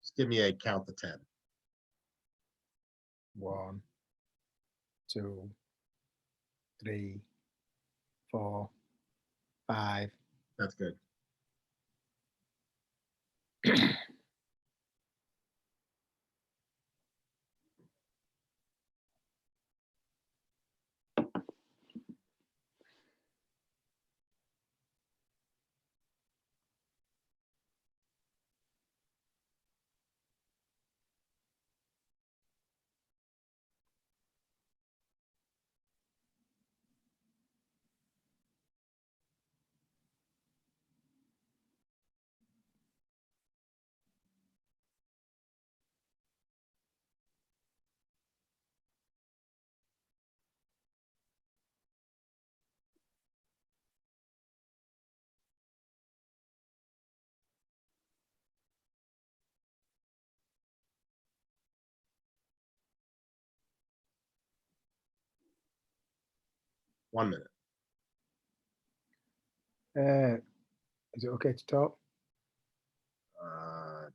Just give me a count to 10. 1, 2, 3, 4, 5. That's good. One minute. Is it okay to talk?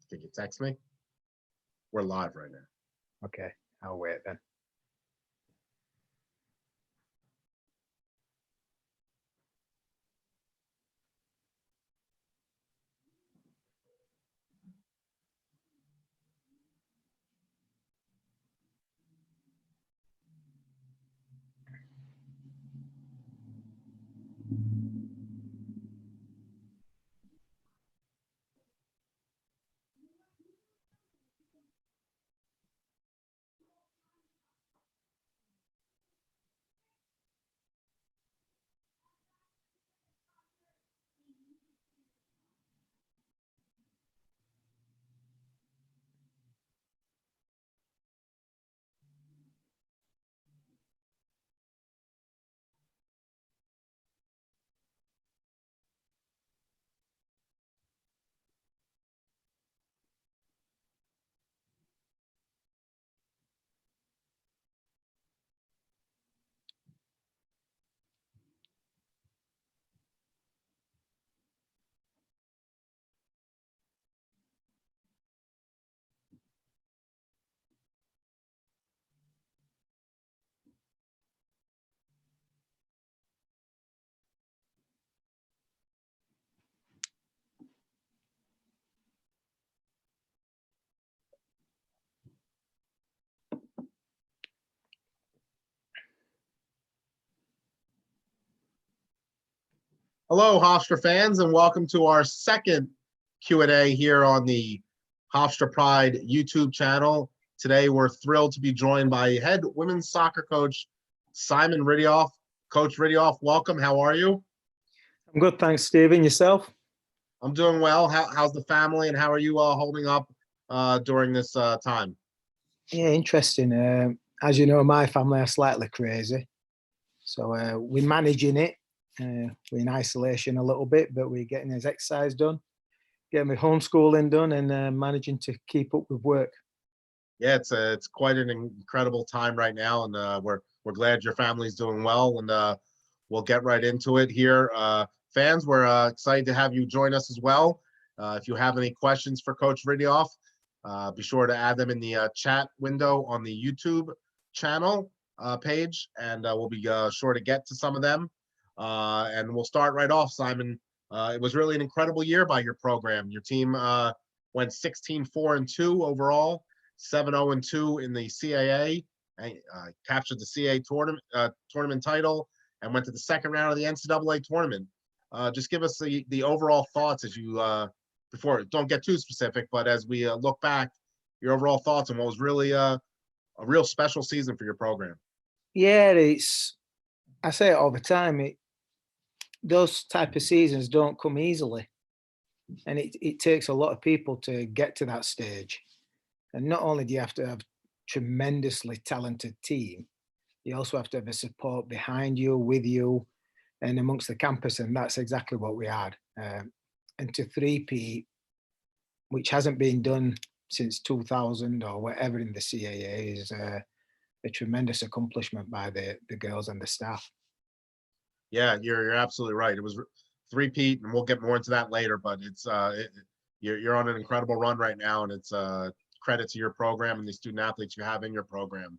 Can you text me? We're live right now. Okay, I'll wait then. Hello, Hofstra fans, and welcome to our second Q&A here on the Hofstra Pride YouTube channel. Today, we're thrilled to be joined by head women's soccer coach Simon Riddiough. Coach Riddiough, welcome. How are you? I'm good, thanks, Stephen. Yourself? I'm doing well. How's the family, and how are you holding up during this time? Yeah, interesting. As you know, my family are slightly crazy. So we're managing it. We're in isolation a little bit, but we're getting his exercise done, getting my homeschooling done, and managing to keep up with work. Yeah, it's quite an incredible time right now, and we're glad your family's doing well, and we'll get right into it here. Fans, we're excited to have you join us as well. If you have any questions for Coach Riddiough, be sure to add them in the chat window on the YouTube channel page, and we'll be sure to get to some of them. And we'll start right off, Simon. It was really an incredible year by your program. Your team went 16-4-2 overall, 7-0-2 in the CAA, and captured the CAA tournament title, and went to the second round of the NCAA tournament. Just give us the overall thoughts as you before. Don't get too specific, but as we look back, your overall thoughts on what was really a real special season for your program. Yeah, I say it all the time. Those type of seasons don't come easily, and it takes a lot of people to get to that stage. And not only do you have to have a tremendously talented team, you also have to have a support behind you, with you, and amongst the campus, and that's exactly what we had. And to three-peat, which hasn't been done since 2000 or whatever in the CAA, is a tremendous accomplishment by the girls and the staff. Yeah, you're absolutely right. It was three-peat, and we'll get more into that later. But it's you're on an incredible run right now, and it's credit to your program and the student athletes you have in your program.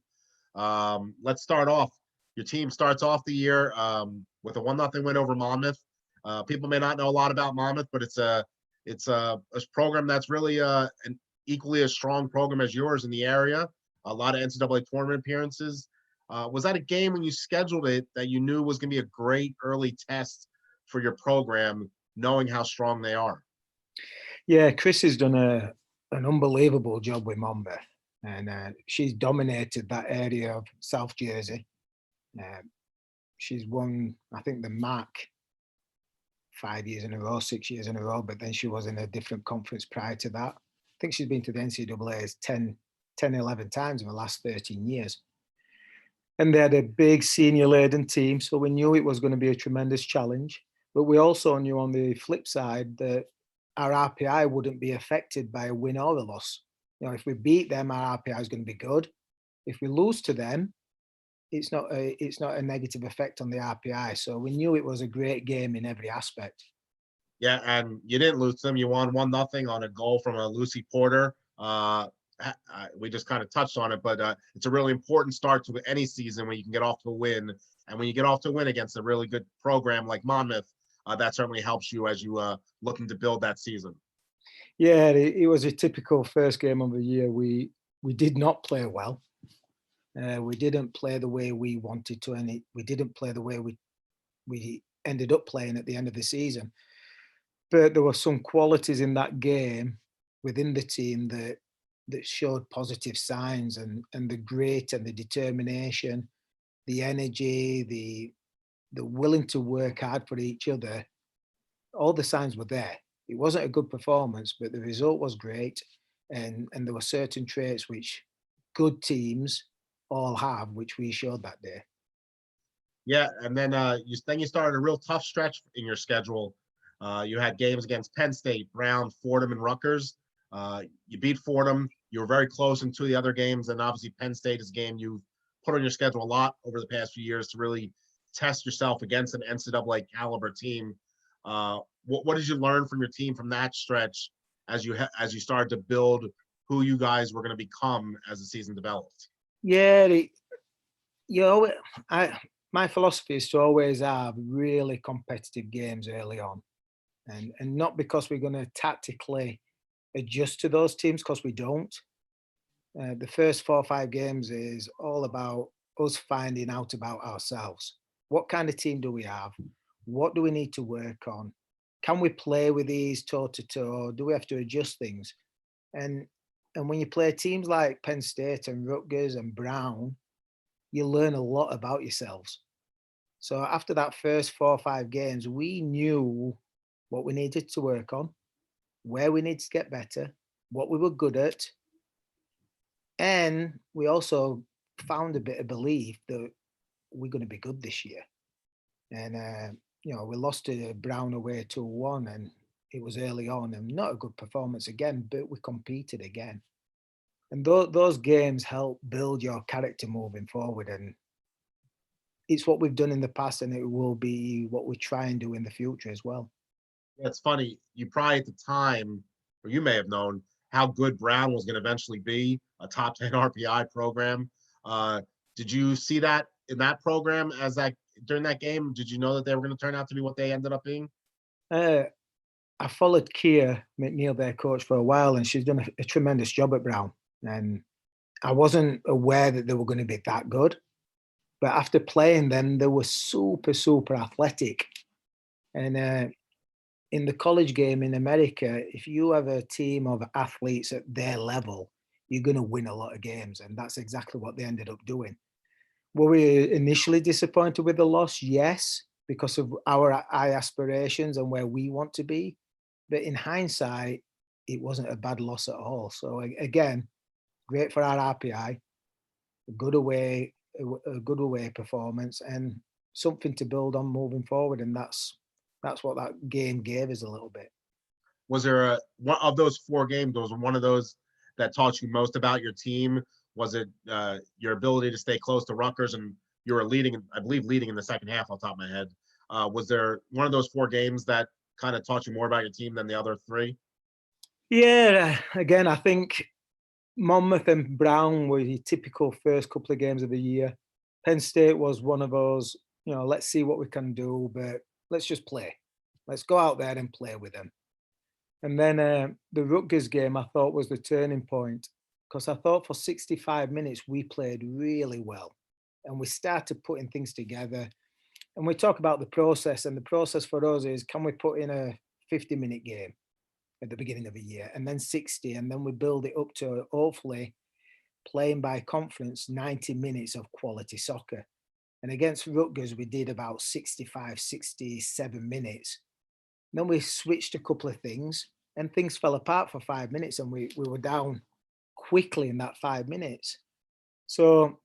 Let's start off. Your team starts off the year with a 1-0 win over Monmouth. People may not know a lot about Monmouth, but it's a program that's really an equally as strong program as yours in the area. A lot of NCAA tournament appearances. Was that a game when you scheduled it that you knew was going to be a great early test for your program, knowing how strong they are? Yeah, Chris has done an unbelievable job with Monmouth, and she's dominated that area of South Jersey. She's won, I think, the MAC 5 years in a row, 6 years in a row, but then she was in a different conference prior to that. I think she's been to the NCAAs 10, 11 times in the last 13 years. And they had a big senior-laden team, so we knew it was going to be a tremendous challenge. But we also knew on the flip side that our RPI wouldn't be affected by a win or a loss. You know, if we beat them, our RPI is going to be good. If we lose to them, it's not a negative effect on the RPI. So we knew it was a great game in every aspect. Yeah, and you didn't lose them. You won 1-0 on a goal from a Lucy Porter. We just kind of touched on it, but it's a really important start to any season when you can get off to a win. And when you get off to a win against a really good program like Monmouth, that certainly helps you as you looking to build that season. Yeah, it was a typical first game of the year. We did not play well. We didn't play the way we wanted to, and we didn't play the way we ended up playing at the end of the season. But there were some qualities in that game within the team that showed positive signs, and the grit and the determination, the energy, the willing to work hard for each other. All the signs were there. It wasn't a good performance, but the result was great, and there were certain traits which good teams all have, which we showed that day. Yeah, and then you started a real tough stretch in your schedule. You had games against Penn State, Brown, Fordham, and Rutgers. You beat Fordham. You were very close in 2 of the other games, and obviously Penn State is a game you've put on your schedule a lot over the past few years to really test yourself against an NCAA caliber team. What did you learn from your team from that stretch as you started to build who you guys were going to become as the season developed? Yeah, my philosophy is to always have really competitive games early on, and not because we're going to tactically adjust to those teams, because we don't. The first 4 or 5 games is all about us finding out about ourselves. What kind of team do we have? What do we need to work on? Can we play with these toe to toe? Do we have to adjust things? And when you play teams like Penn State and Rutgers and Brown, you learn a lot about yourselves. So after that first 4 or 5 games, we knew what we needed to work on, where we needed to get better, what we were good at. And we also found a bit of belief that we're going to be good this year. And, we lost to Brown away 2-1, and it was early on, and not a good performance again, but we competed again. And those games help build your character moving forward. And it's what we've done in the past, and it will be what we try and do in the future as well. Yeah, it's funny. You probably at the time, or you may have known how good Brown was going to eventually be, a top 10 RPI program. Did you see that in that program during that game? Did you know that they were going to turn out to be what they ended up being? I followed Kia McNeil, their coach, for a while, and she's done a tremendous job at Brown. And I wasn't aware that they were going to be that good. But after playing them, they were super, super athletic. And in the college game in America, if you have a team of athletes at their level, you're going to win a lot of games. And that's exactly what they ended up doing. Were we initially disappointed with the loss? Yes, because of our high aspirations and where we want to be. But in hindsight, it wasn't a bad loss at all. So again, great for our RPI, a good away performance, and something to build on moving forward. And that's what that game gave us a little bit. Was there one of those 4 games? Was one of those that taught you most about your team? Was it your ability to stay close to Rutgers, and you were leading in the second half off the top of my head? Was there one of those 4 games that kind of taught you more about your team than the other 3? Yeah, again, I think Monmouth and Brown were your typical first couple of games of the year. Penn State was one of those, let's see what we can do, but let's just play. Let's go out there and play with them. And then the Rutgers game, I thought was the turning point because I thought for 65 minutes we played really well and we started putting things together. And we talk about the process, and the process for us is, can we put in a 50-minute game at the beginning of the year and then 60, and then we build it up to hopefully playing by conference 90 minutes of quality soccer. And against Rutgers, we did about 65, 67 minutes. Then we switched a couple of things and things fell apart for 5 minutes and we were down quickly in that 5 minutes. So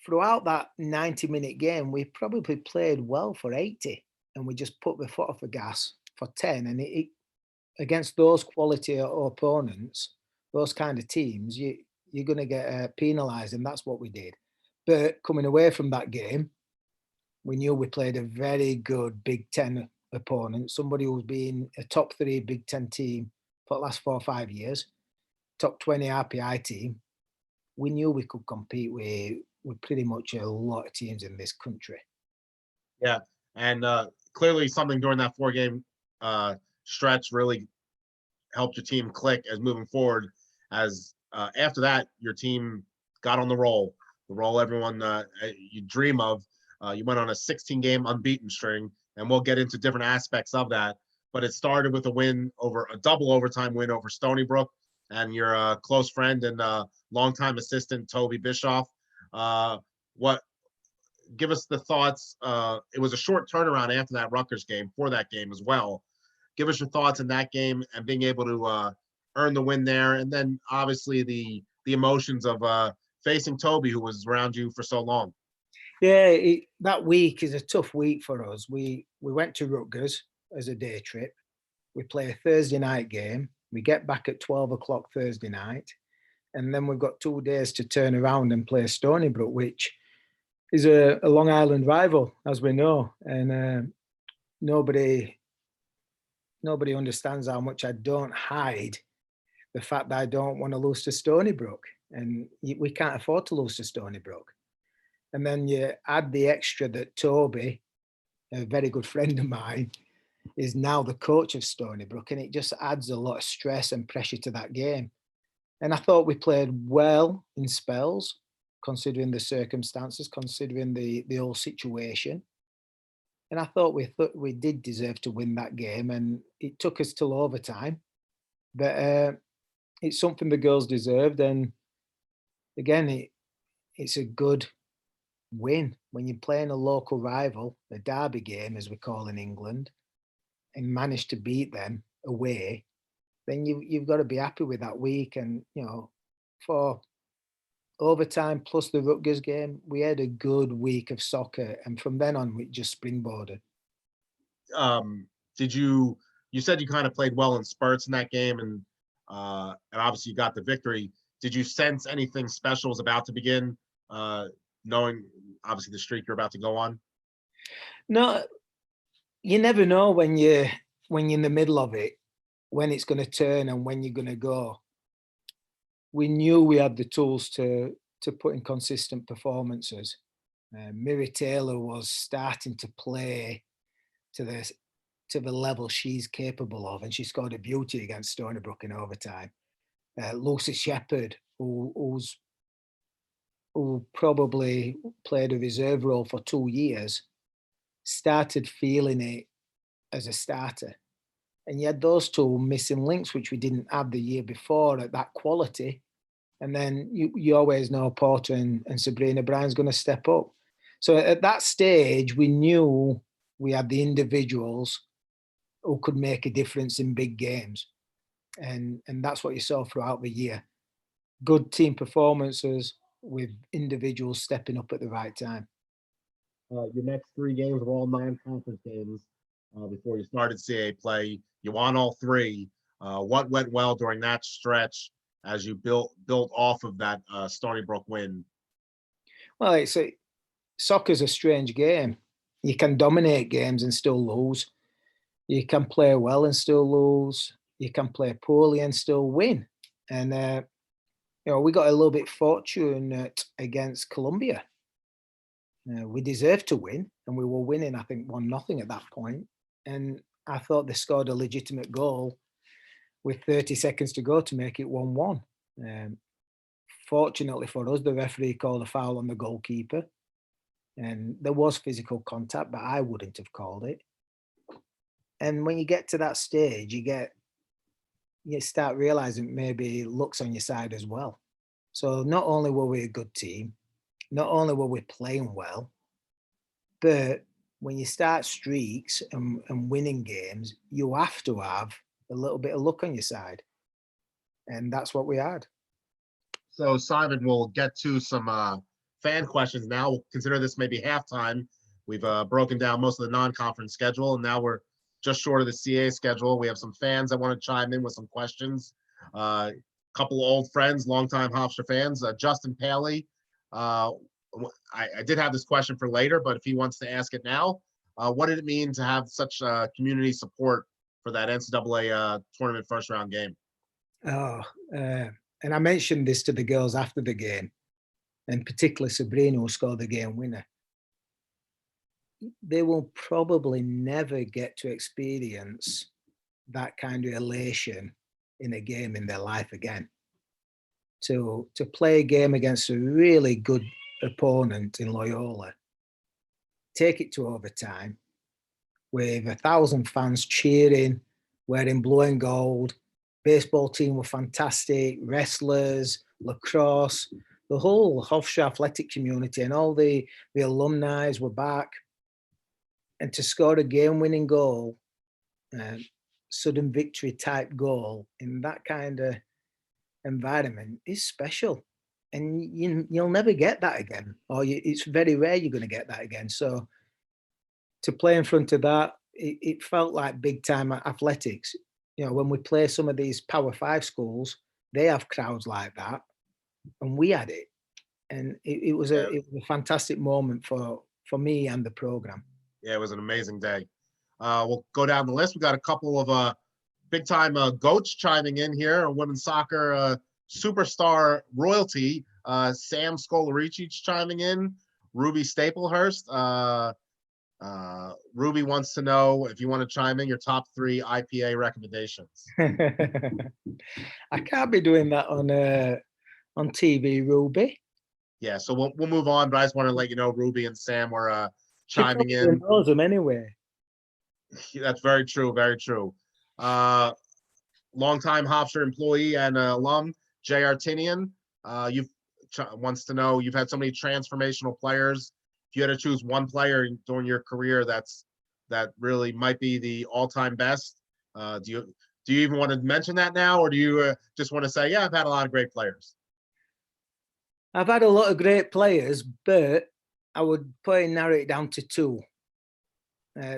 throughout that 90-minute game, we probably played well for 80 and we just put the foot off the gas for 10. And against those quality opponents, those kind of teams, you're going to get penalised, and that's what we did. But coming away from that game, we knew we played a very good Big Ten opponent, somebody who's been a top 3 Big Ten team for the last 4 or 5 years, top 20 RPI team. We knew we could compete with pretty much a lot of teams in this country. Yeah, and clearly something during that 4-game stretch really helped your team click as moving forward. As after that, your team got on the role everyone you dream of. You went on a 16-game unbeaten string, and we'll get into different aspects of that. But it started with a double overtime win over Stony Brook, and your close friend and longtime assistant Toby Bischoff. Give us the thoughts. It was a short turnaround after that Rutgers game for that game as well. Give us your thoughts in that game and being able to earn the win there, and then obviously the emotions of facing Toby, who was around you for so long. Yeah, that week is a tough week for us. We went to Rutgers as a day trip. We play a Thursday night game. We get back at 12 o'clock Thursday night. And then we've got 2 days to turn around and play Stony Brook, which is a Long Island rival, as we know. And nobody understands how much I don't hide the fact that I don't want to lose to Stony Brook. And we can't afford to lose to Stony Brook. And then you add the extra that Toby, a very good friend of mine, is now the coach of Stony Brook, and it just adds a lot of stress and pressure to that game. And I thought we played well in spells, considering the circumstances, considering the whole situation. And I thought we did deserve to win that game, and it took us till overtime. But it's something the girls deserved, and again, it's a good win when you're playing a local rival, a derby game, as we call in England, and manage to beat them away. Then you've got to be happy with that week. And for overtime plus the Rutgers game, we had a good week of soccer, and from then on we just springboarded. You said you kind of played well in spurts in that game, and obviously you got the victory. Did you sense anything special was about to begin, knowing obviously the streak you're about to go on? No, you never know when you're in the middle of it, when it's going to turn and when you're going to go. We knew we had the tools to put in consistent performances. Miri Taylor was starting to play to the level she's capable of, and she scored a beauty against Stony Brook in overtime. Lucy Shepherd, who probably played a reserve role for 2 years, started feeling it as a starter. And you had those two missing links, which we didn't have the year before at that quality. And then you always know Porter and Sabrina Bryan's going to step up. So at that stage, we knew we had the individuals who could make a difference in big games. And that's what you saw throughout the year. Good team performances with individuals stepping up at the right time. Your next 3 games were all non-conference games before you started CAA play. You won all 3. What went well during that stretch as you built off of that Stony Brook win? Well, soccer's a strange game. You can dominate games and still lose. You can play well and still lose. you can play poorly and still win. And we got a little bit fortunate against Colombia. We deserved to win, and we were winning, I think, 1-0 at that point. And I thought they scored a legitimate goal with 30 seconds to go to make it 1-1. Fortunately for us, the referee called a foul on the goalkeeper, and there was physical contact, but I wouldn't have called it. And when you get to that stage, you start realizing maybe luck's on your side as well. So not only were we a good team, not only were we playing well, but when you start streaks and winning games, you have to have a little bit of luck on your side. And that's what we had. So Simon, we'll get to some fan questions now. We'll consider this maybe halftime. We've broken down most of the non-conference schedule, and now we're just short of the CA schedule. We have some fans that want to chime in with some questions. Couple old friends, longtime Hofstra fans. Justin Paley. I did have this question for later, but if he wants to ask it now, what did it mean to have such community support for that NCAA tournament first round game? And I mentioned this to the girls after the game, and particularly Sabrina, who scored the game winner. They will probably never get to experience that kind of elation in a game in their life again. To play a game against a really good opponent in Loyola, take it to overtime with 1,000 fans cheering, wearing blue and gold. Baseball team were fantastic, wrestlers, lacrosse, the whole Hofstra athletic community and all the alumni were back. And to score a game-winning goal, sudden victory type goal in that kind of environment is special. And you'll never get that again, or it's very rare you're going to get that again. So to play in front of that, it felt like big-time athletics. When we play some of these Power 5 schools, they have crowds like that, and we had it. And it was a fantastic moment for me and the program. Yeah, it was an amazing day. We'll go down the list. We got a couple of big-time goats chiming in here. Women's soccer superstar royalty, Sam Scolarici chiming in. Ruby Staplehurst. Ruby wants to know if you want to chime in your top 3 IPA recommendations. I can't be doing that on TV, Ruby. Yeah, so we'll move on, but I just want to let you know Ruby and Sam were chiming in. Knows them anyway. That's very true. Very true. Longtime Hofstra employee and alum Jay Artinian. Wants to know, you've had so many transformational players. If you had to choose one player during your career that really might be the all-time best, do you even want to mention that now, or do you just want to say, yeah, I've had a lot of great players? I've had a lot of great players, but I would probably narrow it down to 2.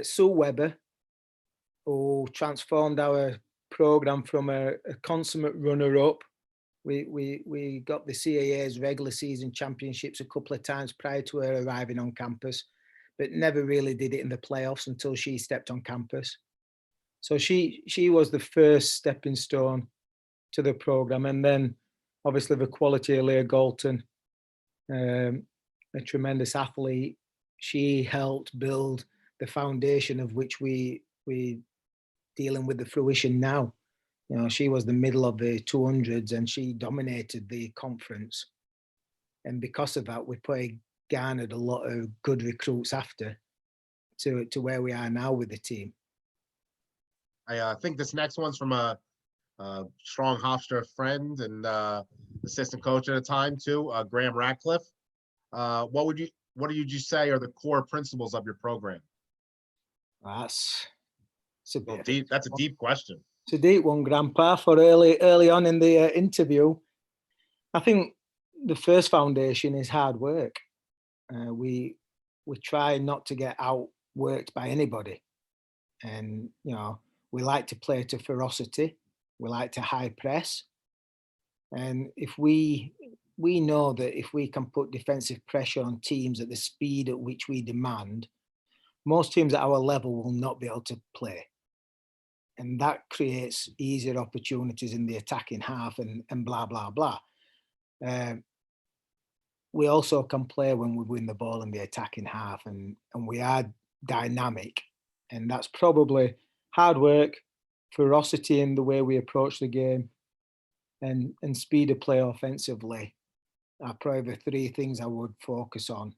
Sue Webber, who transformed our program from a consummate runner-up. We got the CAA's regular season championships a couple of times prior to her arriving on campus, but never really did it in the playoffs until she stepped on campus. So she was the first stepping stone to the program. And then obviously the quality of Leah Galton, a tremendous athlete. She helped build the foundation of which we dealing with the fruition now. She was the middle of the 200s and she dominated the conference. And because of that, we probably garnered a lot of good recruits after to where we are now with the team. I think this next one's from a strong Hofstra friend and assistant coach at the time too, Graham Ratcliffe. What do you say are the core principles of your program? That's a deep question. It's a deep one, Grandpa, for early on in the interview. I think the first foundation is hard work. We try not to get outworked by anybody. And, we like to play to ferocity. We like to high press. And if we know that if we can put defensive pressure on teams at the speed at which we demand, most teams at our level will not be able to play. and that creates easier opportunities in the attacking half and blah, blah, blah. We also can play when we win the ball in the attacking half, and we are dynamic. And that's probably hard work, ferocity in the way we approach the game, and speed of play offensively are probably the three things I would focus on.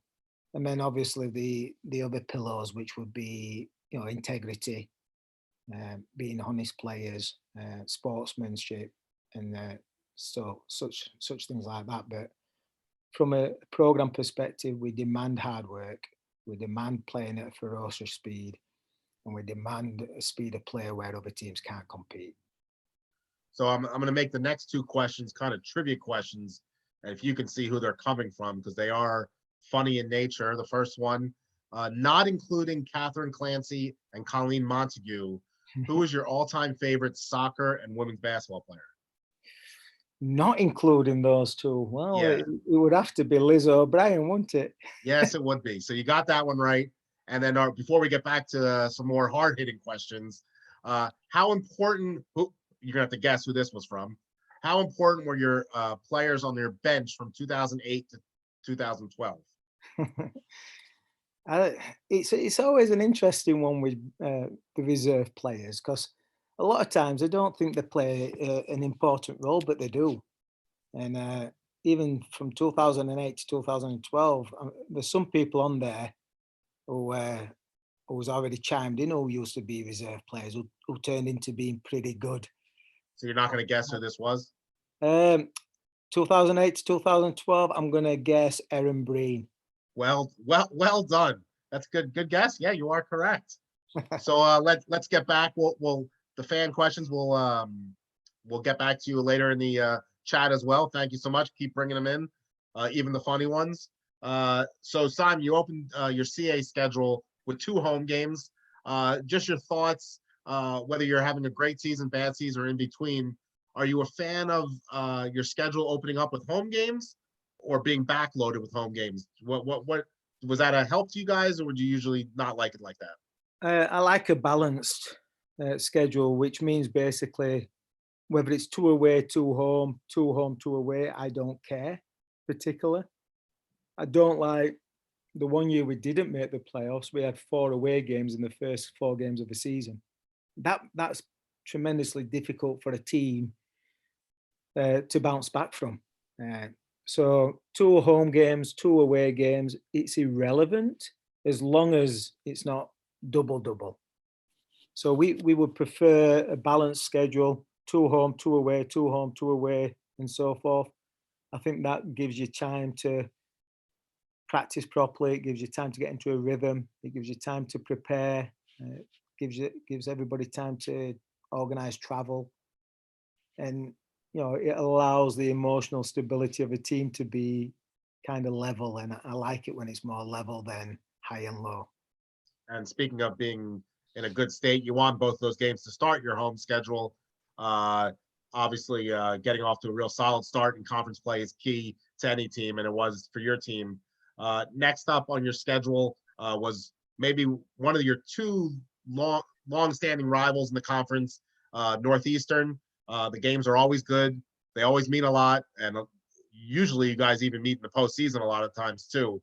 And then obviously the other pillars, which would be, integrity, being honest players, sportsmanship, and such things like that. But from a program perspective, we demand hard work, we demand playing at a ferocious speed, and we demand a speed of play where other teams can't compete. So I'm going to make the next two questions kind of trivia questions, and if you can see who they're coming from, because they are funny in nature. The first one, not including Catherine Clancy and Colleen Montague, who is your all-time favorite soccer and women's basketball player? Not including those two. Well, Yeah. it would have to be Liz O'Brien, wouldn't it? Yes, it would be. So you got that one right. And then before we get back to some more hard-hitting questions, how important, you're going to have to guess who this was from. How important were your players on their bench from 2008 to 2012? It's always an interesting one with the reserve players, because a lot of times I don't think they play an important role, but they do. And even from 2008 to 2012, there's some people on there who was already chimed in, who used to be reserve players, who turned into being pretty good. So you're not going to guess who this was? 2008 to 2012, I'm going to guess Erin Breen. Well done. That's good guess. Yeah, you are correct. So let's get back. We'll the fan questions. We'll get back to you later in the chat as well. Thank you so much. Keep bringing them in, even the funny ones. So Simon, you opened your CA schedule with 2 home games. Just your thoughts, whether you're having a great season, bad season, or in between. Are you a fan of your schedule opening up with home games, or being backloaded with home games? What was that a help to you guys, or would you usually not like it like that? I like a balanced schedule, which means basically whether it's 2 away, 2 home, 2 home, 2 away, I don't care particularly. I don't like the one year we didn't make the playoffs. We had 4 away games in the first 4 games of the season. That's tremendously difficult for a team to bounce back from. So 2 home games, 2 away games, it's irrelevant as long as it's not double. So we would prefer a balanced schedule, 2 home, 2 away, 2 home, 2 away, and so forth. I think that gives you time to practice properly. It gives you time to get into a rhythm. It gives you time to prepare. Gives everybody time to organize travel, and it allows the emotional stability of a team to be kind of level. And I like it when it's more level than high and low. And speaking of being in a good state, you want both those games to start your home schedule. Obviously, getting off to a real solid start in conference play is key to any team, and it was for your team. Next up on your schedule was maybe one of your 2 long-standing rivals in the conference, Northeastern. The games are always good. They always mean a lot, and usually you guys even meet in the postseason a lot of times too.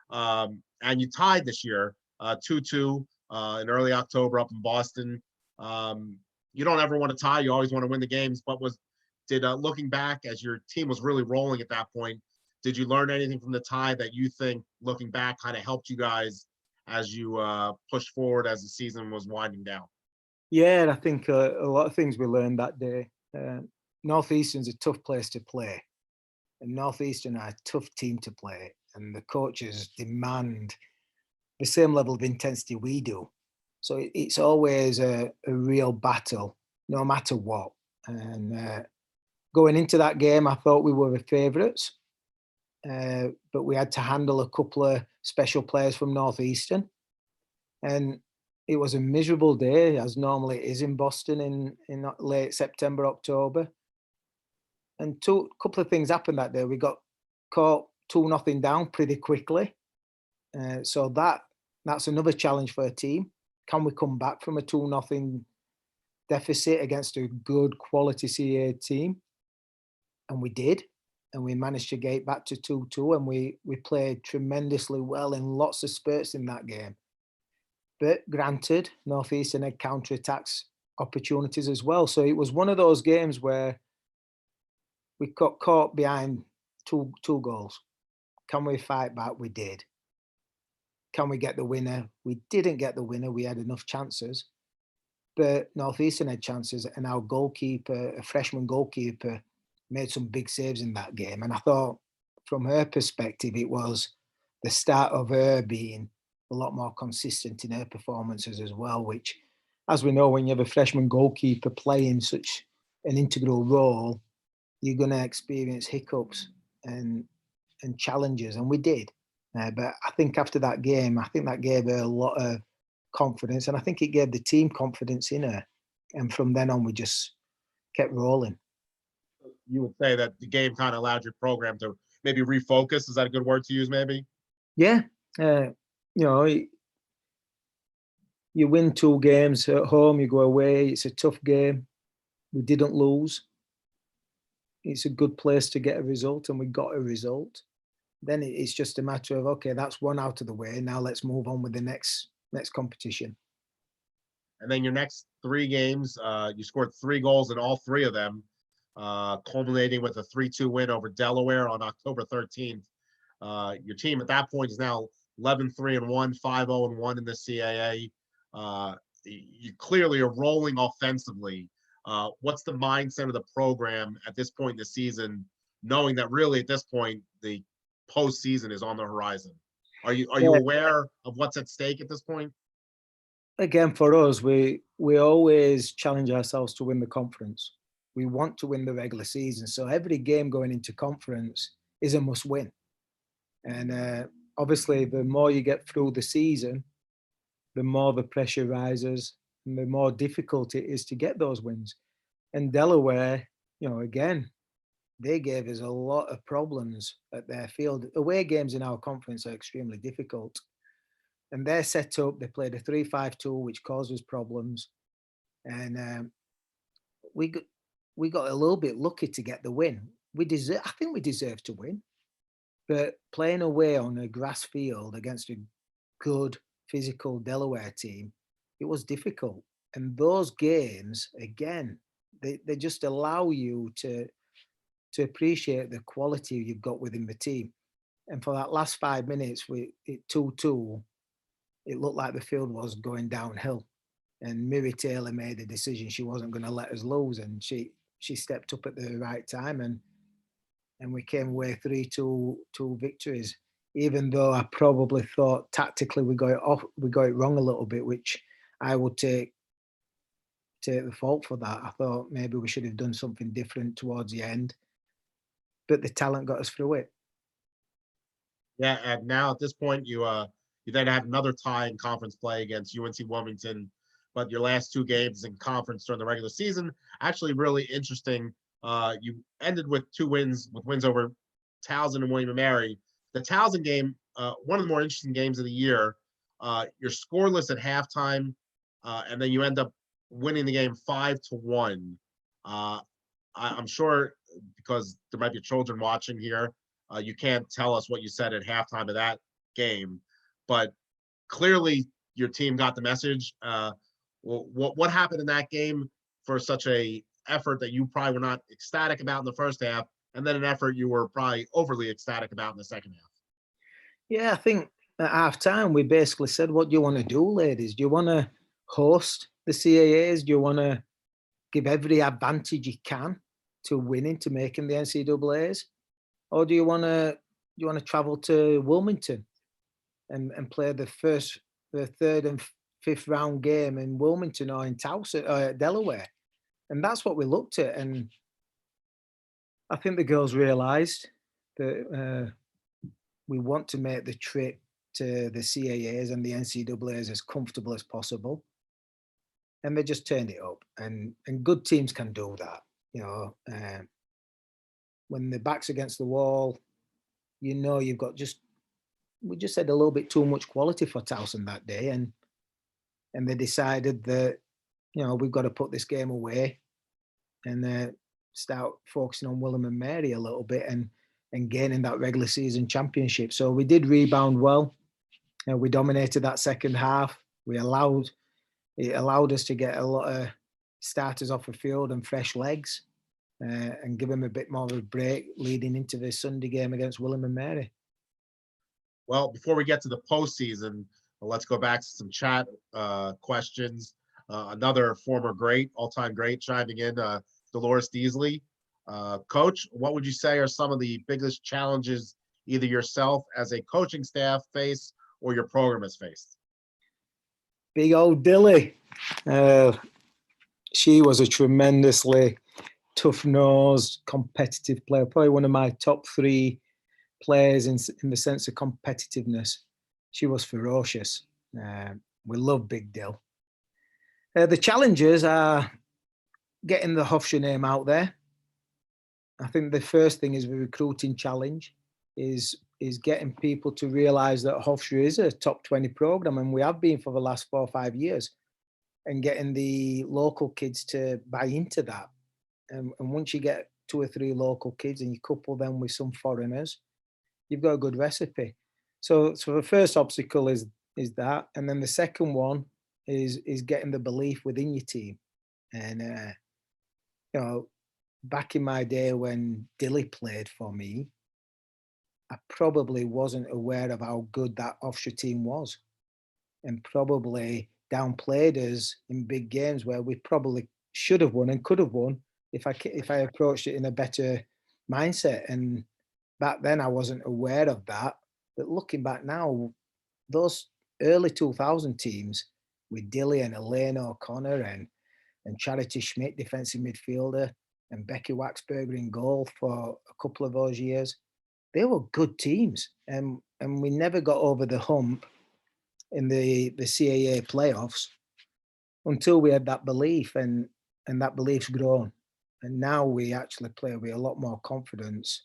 And you tied this year 2-2 in early October up in Boston. You don't ever want to tie. You always want to win the games. But looking back, as your team was really rolling at that point, did you learn anything from the tie that you think, looking back, kind of helped you guys as you pushed forward as the season was winding down? Yeah, I think a lot of things we learned that day. Northeastern's a tough place to play, and Northeastern are a tough team to play, and the coaches demand the same level of intensity we do. So it's always a real battle, no matter what. And going into that game, I thought we were the favourites, but we had to handle a couple of special players from Northeastern. And it was a miserable day, as normally it is in Boston in late September, October. And a couple of things happened that day. We got caught 2-0 down pretty quickly. So that's another challenge for a team. Can we come back from a 2-0 deficit against a good quality CAA team, and we did, and we managed to get back to 2-2, and we played tremendously well in lots of spurts in that game. But granted, Northeastern had counter-attacks opportunities as well. So it was one of those games where we got caught behind two goals. Can we fight back? We did. Can we get the winner? We didn't get the winner. We had enough chances. But Northeastern had chances, and our goalkeeper, a freshman goalkeeper, made some big saves in that game. And I thought, from her perspective, it was the start of her being a lot more consistent in her performances as well, which, as we know, when you have a freshman goalkeeper playing such an integral role, you're going to experience hiccups and challenges, and we did. But I think after that game, I think that gave her a lot of confidence, and I think it gave the team confidence in her. And from then on, we just kept rolling. You would say that the game kind of allowed your program to maybe refocus. Is that a good word to use, maybe? Yeah. You know, you win 2 games at home, you go away, it's a tough game. We didn't lose. It's a good place to get a result, and we got a result. Then it's just a matter of, okay, that's one out of the way. Now let's move on with the next competition. And then your next 3 games, you scored 3 goals in all 3 of them, culminating with a 3-2 win over Delaware on October 13th. Your team at that point is now 11-3-1, 5-0-1 in the CAA. You clearly are rolling offensively. What's the mindset of the program at this point in the season, knowing that really at this point the postseason is on the horizon? Are you aware of what's at stake at this point? Again, for us, we always challenge ourselves to win the conference. We want to win the regular season, so every game going into conference is a must win. And obviously, the more you get through the season, the more the pressure rises and the more difficult it is to get those wins. And Delaware, you know, again, they gave us a lot of problems at their field. Away games in our conference are extremely difficult. And they're set up, they played a 3-5-2, which causes problems. And we got a little bit lucky to get the win. I think we deserve to win. But playing away on a grass field against a good physical Delaware team, it was difficult. And those games, again, they just allow you to appreciate the quality you've got within the team. And for that last 5 minutes, it 2-2, it looked like the field was going downhill. And Miri Taylor made a decision she wasn't going to let us lose, and she stepped up at the right time, and we came away 3-2 victories. Even though I probably thought tactically we got it wrong a little bit, which I would take the fault for that. I thought maybe we should have done something different towards the end, but the talent got us through it. Yeah, and now at this point, you then had another tie in conference play against UNC Wilmington, but your last 2 games in conference during the regular season actually really interesting. You ended with 2 wins, with wins over Towson and William & Mary. The Towson game, one of the more interesting games of the year. You're scoreless at halftime, and then you end up winning the game 5-1. I'm sure, because there might be children watching here, you can't tell us what you said at halftime of that game, but clearly your team got the message. What happened in that game for such a effort that you probably were not ecstatic about in the first half, and then an effort you were probably overly ecstatic about in the second half? Yeah, I think at halftime we basically said, what do you want to do, ladies? Do you want to host the CAAs? Do you want to give every advantage you can to winning, to making the NCAAs? Or do you want to travel to Wilmington and play the 3rd and 5th round game in Wilmington or in Towson or Delaware? And that's what we looked at. And I think the girls realised that we want to make the trip to the CAAs and the NCAAs as comfortable as possible. And they just turned it up. And good teams can do that. You know, when the back's against the wall, you know, you've got we just had a little bit too much quality for Towson that day. And they decided that, we've got to put this game away and start focusing on William and Mary a little bit and gaining that regular season championship. So we did rebound well. We dominated that second half. It allowed us to get a lot of starters off the field and fresh legs and give them a bit more of a break leading into the Sunday game against William and Mary. Well, before we get to the postseason, let's go back to some chat questions. Another former great, all-time great chiming in, Dolores Deasley. Coach, what would you say are some of the biggest challenges either yourself as a coaching staff face or your program has faced? Big old Dilly. She was a tremendously tough-nosed, competitive player, probably one of my top 3 players in the sense of competitiveness. She was ferocious. We love Big Dill. The challenges are getting the Hofstra name out there. I think the first thing is the recruiting challenge is getting people to realise that Hofstra is a top 20 programme, and we have been for the last 4 or 5 years, and getting the local kids to buy into that. And once you get 2 or 3 local kids and you couple them with some foreigners, you've got a good recipe. So the first obstacle is that, and then the second one is getting the belief within your team. And back in my day when Dilly played for me, I probably wasn't aware of how good that Hofstra team was, and probably downplayed us in big games where we probably should have won and could have won if I approached it in a better mindset. And back then I wasn't aware of that. But looking back now, those early 2000 teams with Dilly and Elaine O'Connor and Charity Schmidt, defensive midfielder, and Becky Waxberger in goal for a couple of those years, they were good teams. And we never got over the hump in the CAA playoffs until we had that belief, and that belief's grown. And now we actually play with a lot more confidence,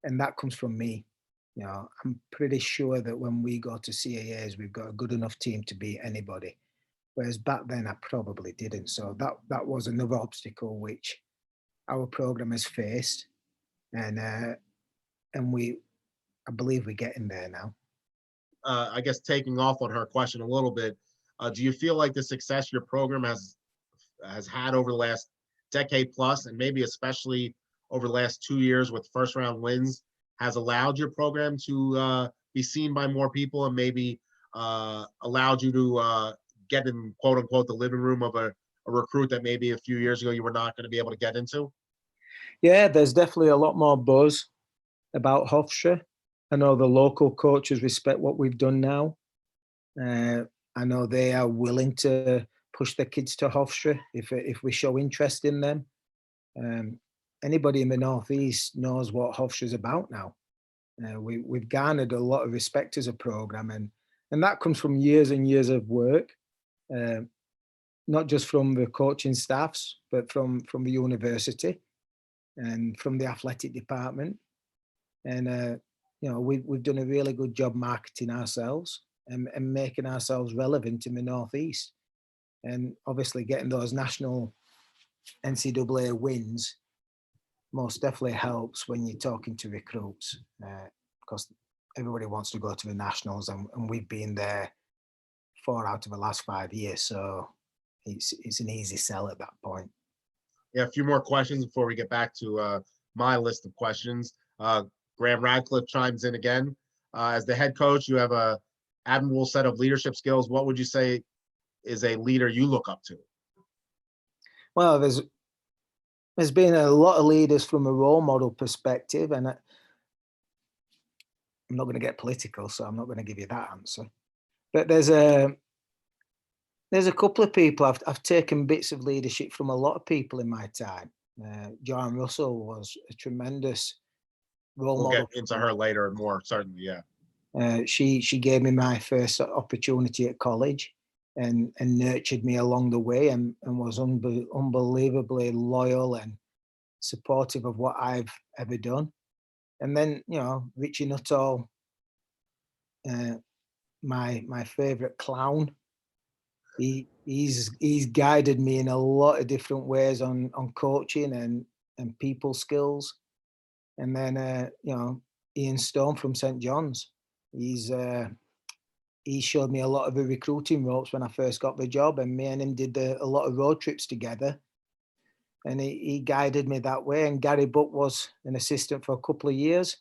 and that comes from me. I'm pretty sure that when we go to CAAs, we've got a good enough team to beat anybody. Whereas back then, I probably didn't. So that was another obstacle which our program has faced, and I believe we're getting there now. I guess taking off on her question a little bit, do you feel like the success your program has had over the last decade plus, and maybe especially over the last 2 years with first round wins, has allowed your program to be seen by more people, and maybe allowed you to get in, quote unquote, the living room of a recruit that maybe a few years ago you were not going to be able to get into? Yeah, there's definitely a lot more buzz about Hofstra. I know the local coaches respect what we've done now. I know they are willing to push their kids to Hofstra if we show interest in them. Anybody in the Northeast knows what Hofstra is about now. We've garnered a lot of respect as a program, and that comes from years and years of work, not just from the coaching staffs, but from the university and from the athletic department. And we've done a really good job marketing ourselves and making ourselves relevant in the Northeast. And obviously getting those national NCAA wins most definitely helps when you're talking to recruits, because everybody wants to go to the nationals, and we've been there 4 out of the last 5 years. So it's an easy sell at that point. Yeah, a few more questions before we get back to my list of questions. Graham Radcliffe chimes in again. As the head coach, you have a admirable set of leadership skills. What would you say is a leader you look up to? Well, there's been a lot of leaders from a role model perspective, and I'm not going to get political, so I'm not going to give you that answer. But there's a couple of people I've taken bits of leadership from a lot of people in my time. Joanne Russell was a tremendous role model. We'll get into her later more, certainly, yeah. She gave me my first opportunity at college and nurtured me along the way, and was unbelievably loyal and supportive of what I've ever done. And then, Richie Nuttall, my favorite clown, He's guided me in a lot of different ways on coaching and people skills. And then Ian Stone from St John's, he showed me a lot of the recruiting ropes when I first got the job, and me and him did a lot of road trips together, and he guided me that way. And Gary Buck was an assistant for a couple of years.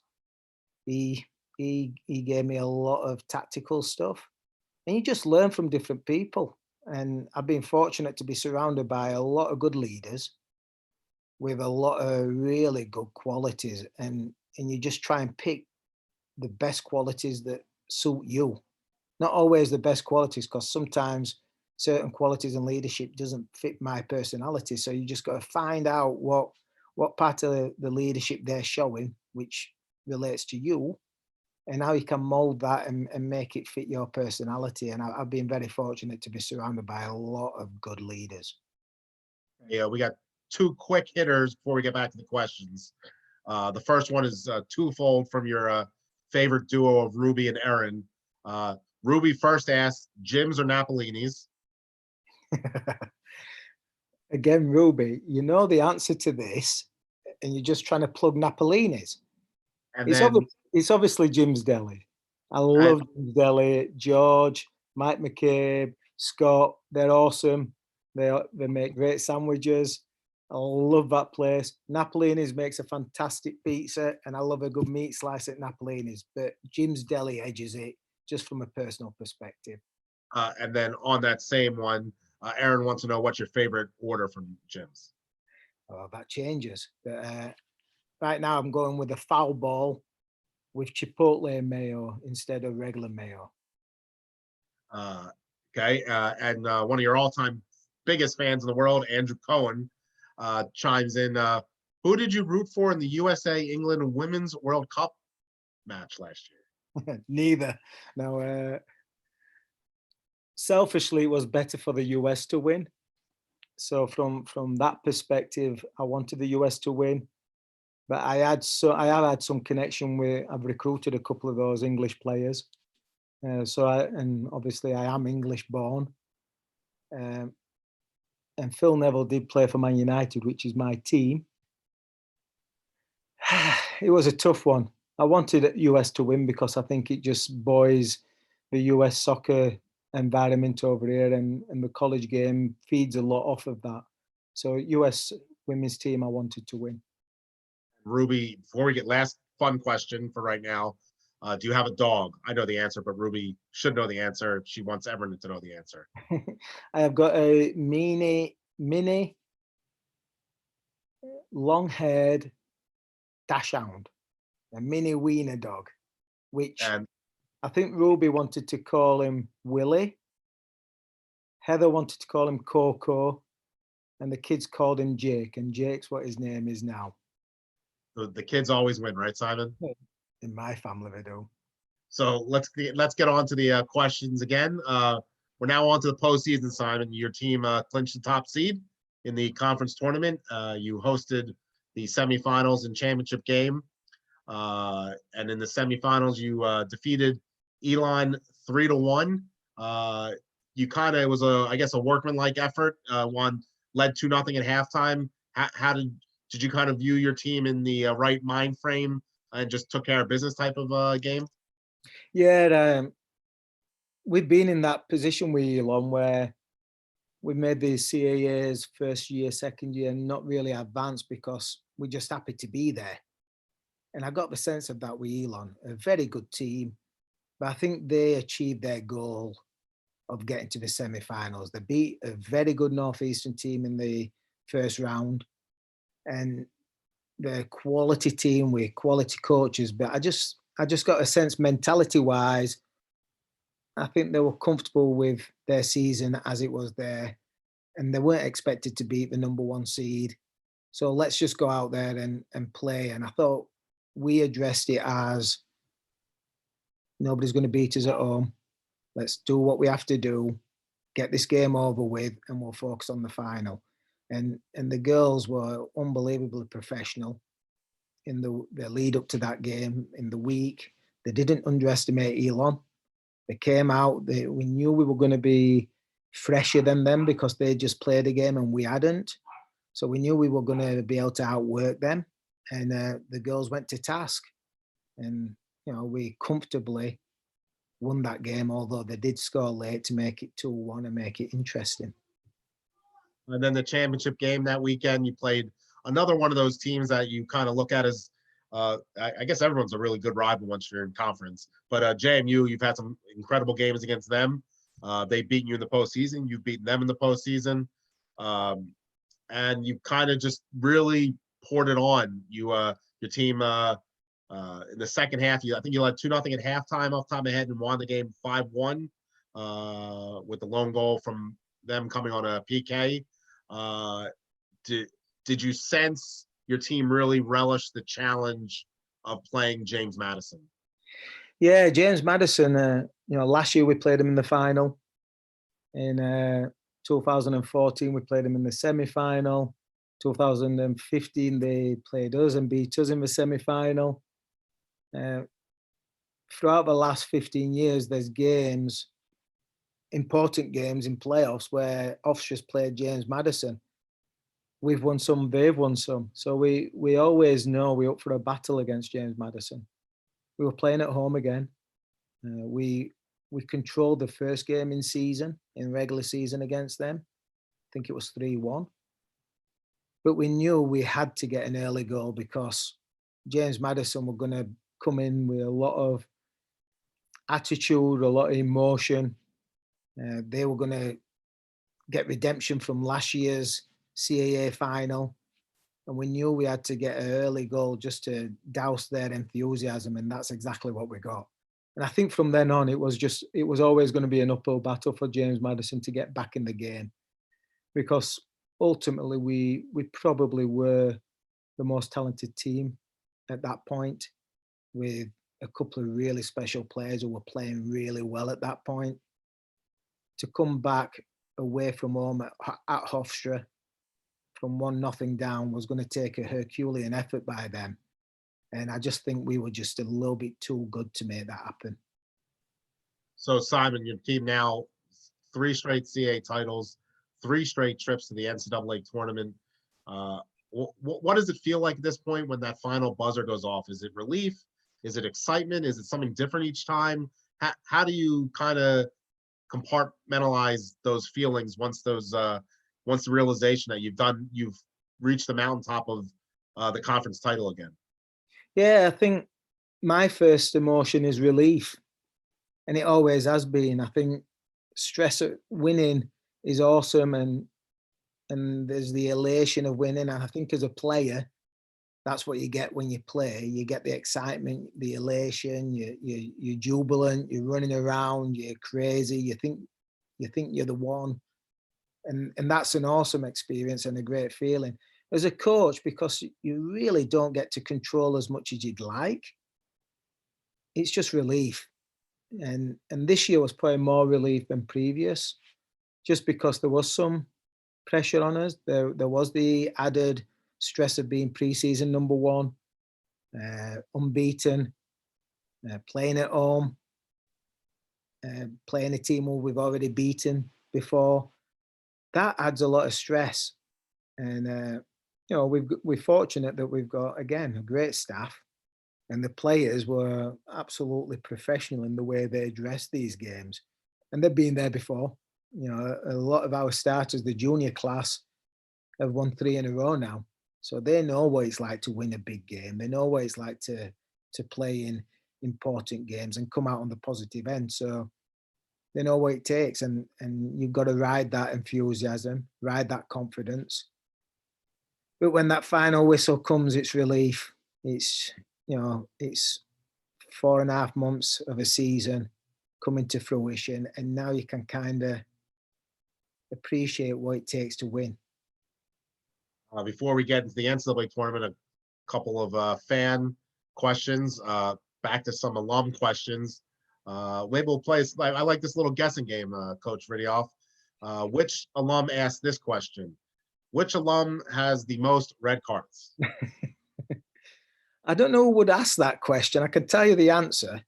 He gave me a lot of tactical stuff, and you just learn from different people. And I've been fortunate to be surrounded by a lot of good leaders with a lot of really good qualities, and you just try and pick the best qualities that suit you. Not always the best qualities, because sometimes certain qualities in leadership doesn't fit my personality. So you just got to find out what part of the leadership they're showing, which relates to you, and how you can mold that and make it fit your personality. And I've been very fortunate to be surrounded by a lot of good leaders. Yeah, we got two quick hitters before we get back to the questions. The first one is twofold from your favorite duo of Ruby and Aaron. Ruby first asked, Jim's or Napolini's? Again, Ruby, you know the answer to this, and you're just trying to plug Napolini's. And then It's obviously Jim's Deli. I love Jim's Deli. George, Mike McCabe, Scott, they're awesome. They make great sandwiches. I love that place. Napolini's makes a fantastic pizza, and I love a good meat slice at Napolini's. But Jim's Deli edges it, just from a personal perspective. And then on that same one, Aaron wants to know what's your favorite order from Jim's. Oh, that changes. But right now, I'm going with a foul ball with chipotle mayo instead of regular mayo. Okay, and one of your all-time biggest fans in the world, Andrew Cohen, chimes in. Who did you root for in the USA-England Women's World Cup match last year? Neither. No. Selfishly, it was better for the US to win. So from that perspective, I wanted the US to win. But I have had some connection with. I've recruited a couple of those English players. And obviously I am English born. And Phil Neville did play for Man United, which is my team. It was a tough one. I wanted US to win because I think it just buoys the US soccer environment over here, and the college game feeds a lot off of that. So US women's team, I wanted to win. Ruby, before we get last fun question for right now, do you have a dog? I know the answer, but Ruby should know the answer. She wants everyone to know the answer. I have got a mini, long-haired dachshund, a mini wiener dog, which I think Ruby wanted to call him Willie. Heather wanted to call him Coco, and the kids called him Jake, and Jake's what his name is now. The kids always win, right, Simon? In my family, they do. So let's get on to the questions again. We're now on to the postseason, Simon. Your team clinched the top seed in the conference tournament. You hosted the semifinals and championship game. And in the semifinals, you defeated Elon 3-1. You kind of, it was a workmanlike effort. One led 2-0 at halftime. How did you kind of view your team in the right mind frame and just took care of business type of game? Yeah, we've been in that position with Elon where we made the CAAs first year, second year, not really advanced because we're just happy to be there. And I got the sense of that with Elon, a very good team, but I think they achieved their goal of getting to the semi-finals. They beat a very good Northeastern team in the first round, and they're a quality team with quality coaches. But I just got a sense, mentality-wise, I think they were comfortable with their season as it was there, and they weren't expected to beat the number one seed. So let's just go out there and play. And I thought we addressed it as nobody's going to beat us at home. Let's do what we have to do, get this game over with, and we'll focus on the final. And the girls were unbelievably professional in the lead up to that game, in the week. They didn't underestimate Elon. They came out. We knew we were going to be fresher than them because they just played a game and we hadn't. So we knew we were going to be able to outwork them. And the girls went to task. And, we comfortably won that game, although they did score late to make it 2-1 and make it interesting. And then the championship game that weekend, you played another one of those teams that you kind of look at as, I guess everyone's a really good rival once you're in conference. But JMU, you've had some incredible games against them. They've beaten you in the postseason. You've beaten them in the postseason. And you kind of just really poured it on. Your team in the second half, I think you led 2-0 at halftime off the top of my head and won the game 5-1 with the lone goal from them coming on a PK. Did you sense your team really relish the challenge of playing James Madison? Yeah, James Madison, last year we played him in the final. In 2014, we played him in the semi-final. 2015, they played us and beat us in the semi-final. Throughout the last 15 years, there's games, important games in playoffs where Hofstra's played James Madison. We've won some, they've won some. So we always know we're up for a battle against James Madison. We were playing at home again. We controlled the first game in regular season against them. I think it was 3-1. But we knew we had to get an early goal because James Madison were going to come in with a lot of attitude, a lot of emotion. They were going to get redemption from last year's CAA final. And we knew we had to get an early goal just to douse their enthusiasm. And that's exactly what we got. And I think from then on, it was always going to be an uphill battle for James Madison to get back in the game. Because ultimately, we probably were the most talented team at that point, with a couple of really special players who were playing really well at that point. To come back away from home at Hofstra from 1-0 down was going to take a Herculean effort by them. And I just think we were just a little bit too good to make that happen. So, Simon, your team now 3 straight CAA titles, 3 straight trips to the NCAA tournament. What does it feel like at this point when that final buzzer goes off? Is it relief? Is it excitement? Is it something different each time? How do you kind of compartmentalize those feelings once the realization that you've reached the mountaintop of the conference title again? Yeah, I think my first emotion is relief, and it always has been. I think stress at winning is awesome, and there's the elation of winning. And I think as a player, that's what you get when you play. You get the excitement, the elation. You're jubilant. You're running around. You're crazy. You think you're the one, and that's an awesome experience and a great feeling. As a coach, because you really don't get to control as much as you'd like, it's just relief. And this year was probably more relief than previous, just because there was some pressure on us. There was the added stress of being preseason number 1, unbeaten, playing at home, playing a team who we've already beaten before. That adds a lot of stress. And we're fortunate that we've got, again, a great staff, and the players were absolutely professional in the way they addressed these games, and they've been there before. A lot of our starters, the junior class, have won 3 in a row now, so they know what it's like to win a big game. They know what it's like to play in important games and come out on the positive end. So they know what it takes, and you've got to ride that enthusiasm, ride that confidence. But when that final whistle comes, it's relief. It's 4.5 months of a season coming to fruition, and now you can kind of appreciate what it takes to win. Before we get into the NCAA tournament, a couple of fan questions. Back to some alum questions. Maybe we'll play. I like this little guessing game, Coach Riddiough. Which alum asked this question? Which alum has the most red cards? I don't know who would ask that question. I can tell you the answer.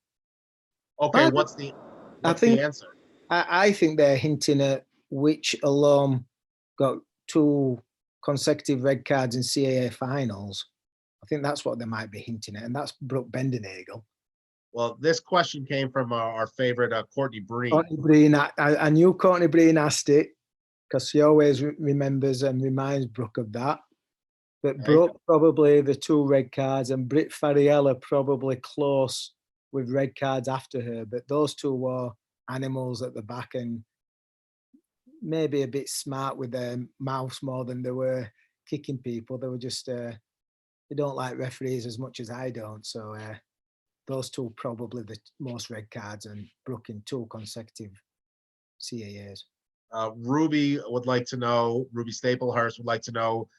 Okay, what's the answer? I think they're hinting at which alum got 2 consecutive red cards in CAA finals. I think that's what they might be hinting at, and that's Brooke Bendenagel. Well, this question came from our favorite Courtney Breen. Courtney Breen, I knew Courtney Breen asked it because she always remembers and reminds Brooke of that. But Brooke probably the 2 red cards, and Britt Fariella probably close with red cards after her. But those 2 were animals at the back and maybe a bit smart with their mouths more than they were kicking people. They were just, they don't like referees as much as I don't. So those 2 probably the most red cards, and Brooke in 2 consecutive CAAs. Ruby would like to know, Ruby Staplehurst would like to know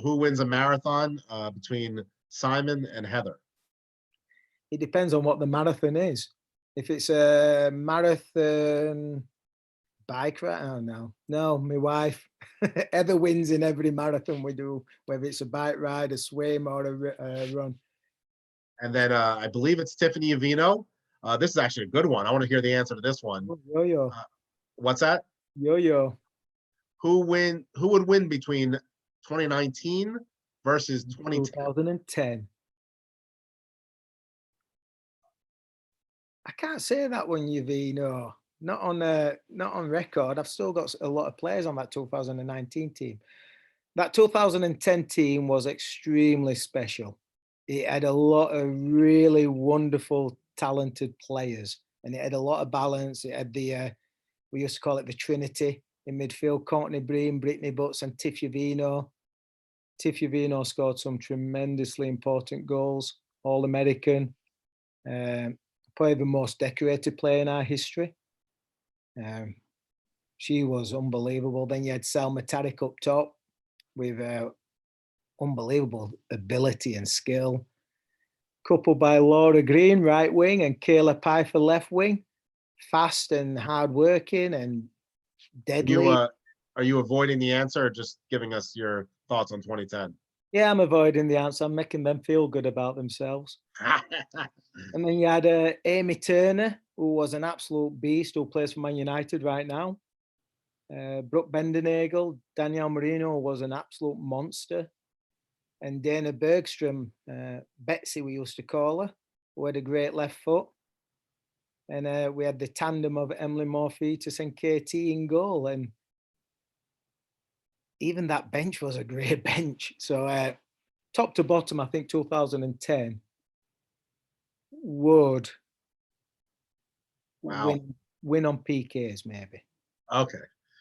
who wins a marathon between Simon and Heather. It depends on what the marathon is. If it's a marathon bike ride, oh no, my wife. Heather wins in every marathon we do, whether it's a bike ride, a swim, or a run. And then I believe it's Tiffany Avino. This is actually a good one. I want to hear the answer to this one. Yo-yo. What's that? Yo-yo. Who would win between 2019 versus 2010? I can't say that one, Avino. Not on record. I've still got a lot of players on that 2019 team. That 2010 team was extremely special. It had a lot of really wonderful, talented players, and it had a lot of balance. It had we used to call it the Trinity in midfield: Courtney Breen, Brittany Butts, and Tiff Avino. Tiff Avino scored some tremendously important goals, All-American, probably the most decorated player in our history. She was unbelievable. Then you had Selma Tarek up top with unbelievable ability and skill, coupled by Laura Green, right wing, and Kayla Pfeiffer, left wing, fast and hard-working and deadly. Are you avoiding the answer or just giving us your thoughts on 2010? Yeah, I'm avoiding the answer. I'm making them feel good about themselves. And then you had Amy Turner, who was an absolute beast, who plays for Man United right now. Brooke Bendenagel, Danielle Marino was an absolute monster. And Dana Bergstrom, Betsy we used to call her, who had a great left foot. And we had the tandem of Emily Morphetus and KT in goal. And even that bench was a great bench. So top to bottom, I think 2010 would win on PKs, maybe. Okay.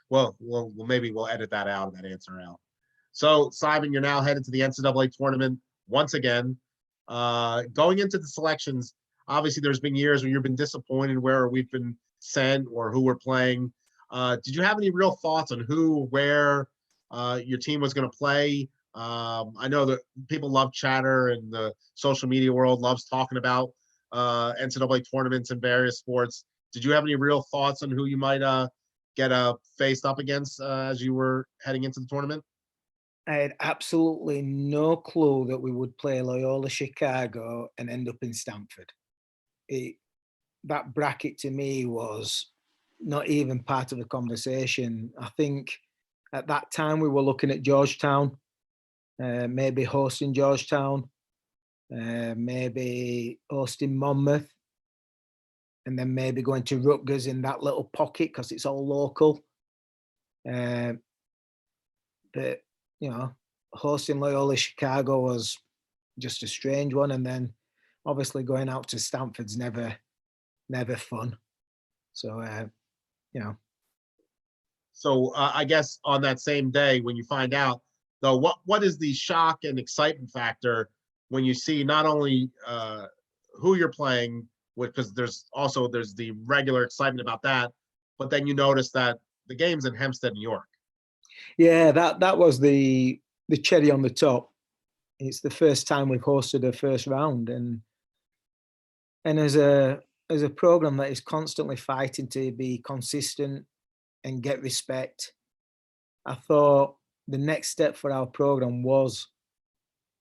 Well, maybe we'll edit that out, that answer out. So, Simon, you're now headed to the NCAA tournament once again. Going into the selections, obviously there's been years where you've been disappointed where we've been sent or who we're playing. Did you have any real thoughts on who, where your team was going to play? I know that people love chatter, and the social media world loves talking about NCAA tournaments and various sports. Did you have any real thoughts on who you might get faced up against as you were heading into the tournament? I had absolutely no clue that we would play Loyola Chicago and end up in Stanford. That bracket to me was not even part of the conversation. I think at that time we were looking at Georgetown, maybe hosting Georgetown, maybe hosting Monmouth, and then maybe going to Rutgers in that little pocket because it's all local. But, you know, hosting Loyola Chicago was just a strange one. And then obviously going out to Stanford's never fun. So, you know. So I guess on that same day when you find out, though, what is the shock and excitement factor when you see not only who you're playing with, because there's the regular excitement about that, but then you notice that the game's in Hempstead, New York. Yeah, that was the cherry on the top. It's the first time we've hosted a first round, and as a program that is constantly fighting to be consistent and get respect, I thought the next step for our program was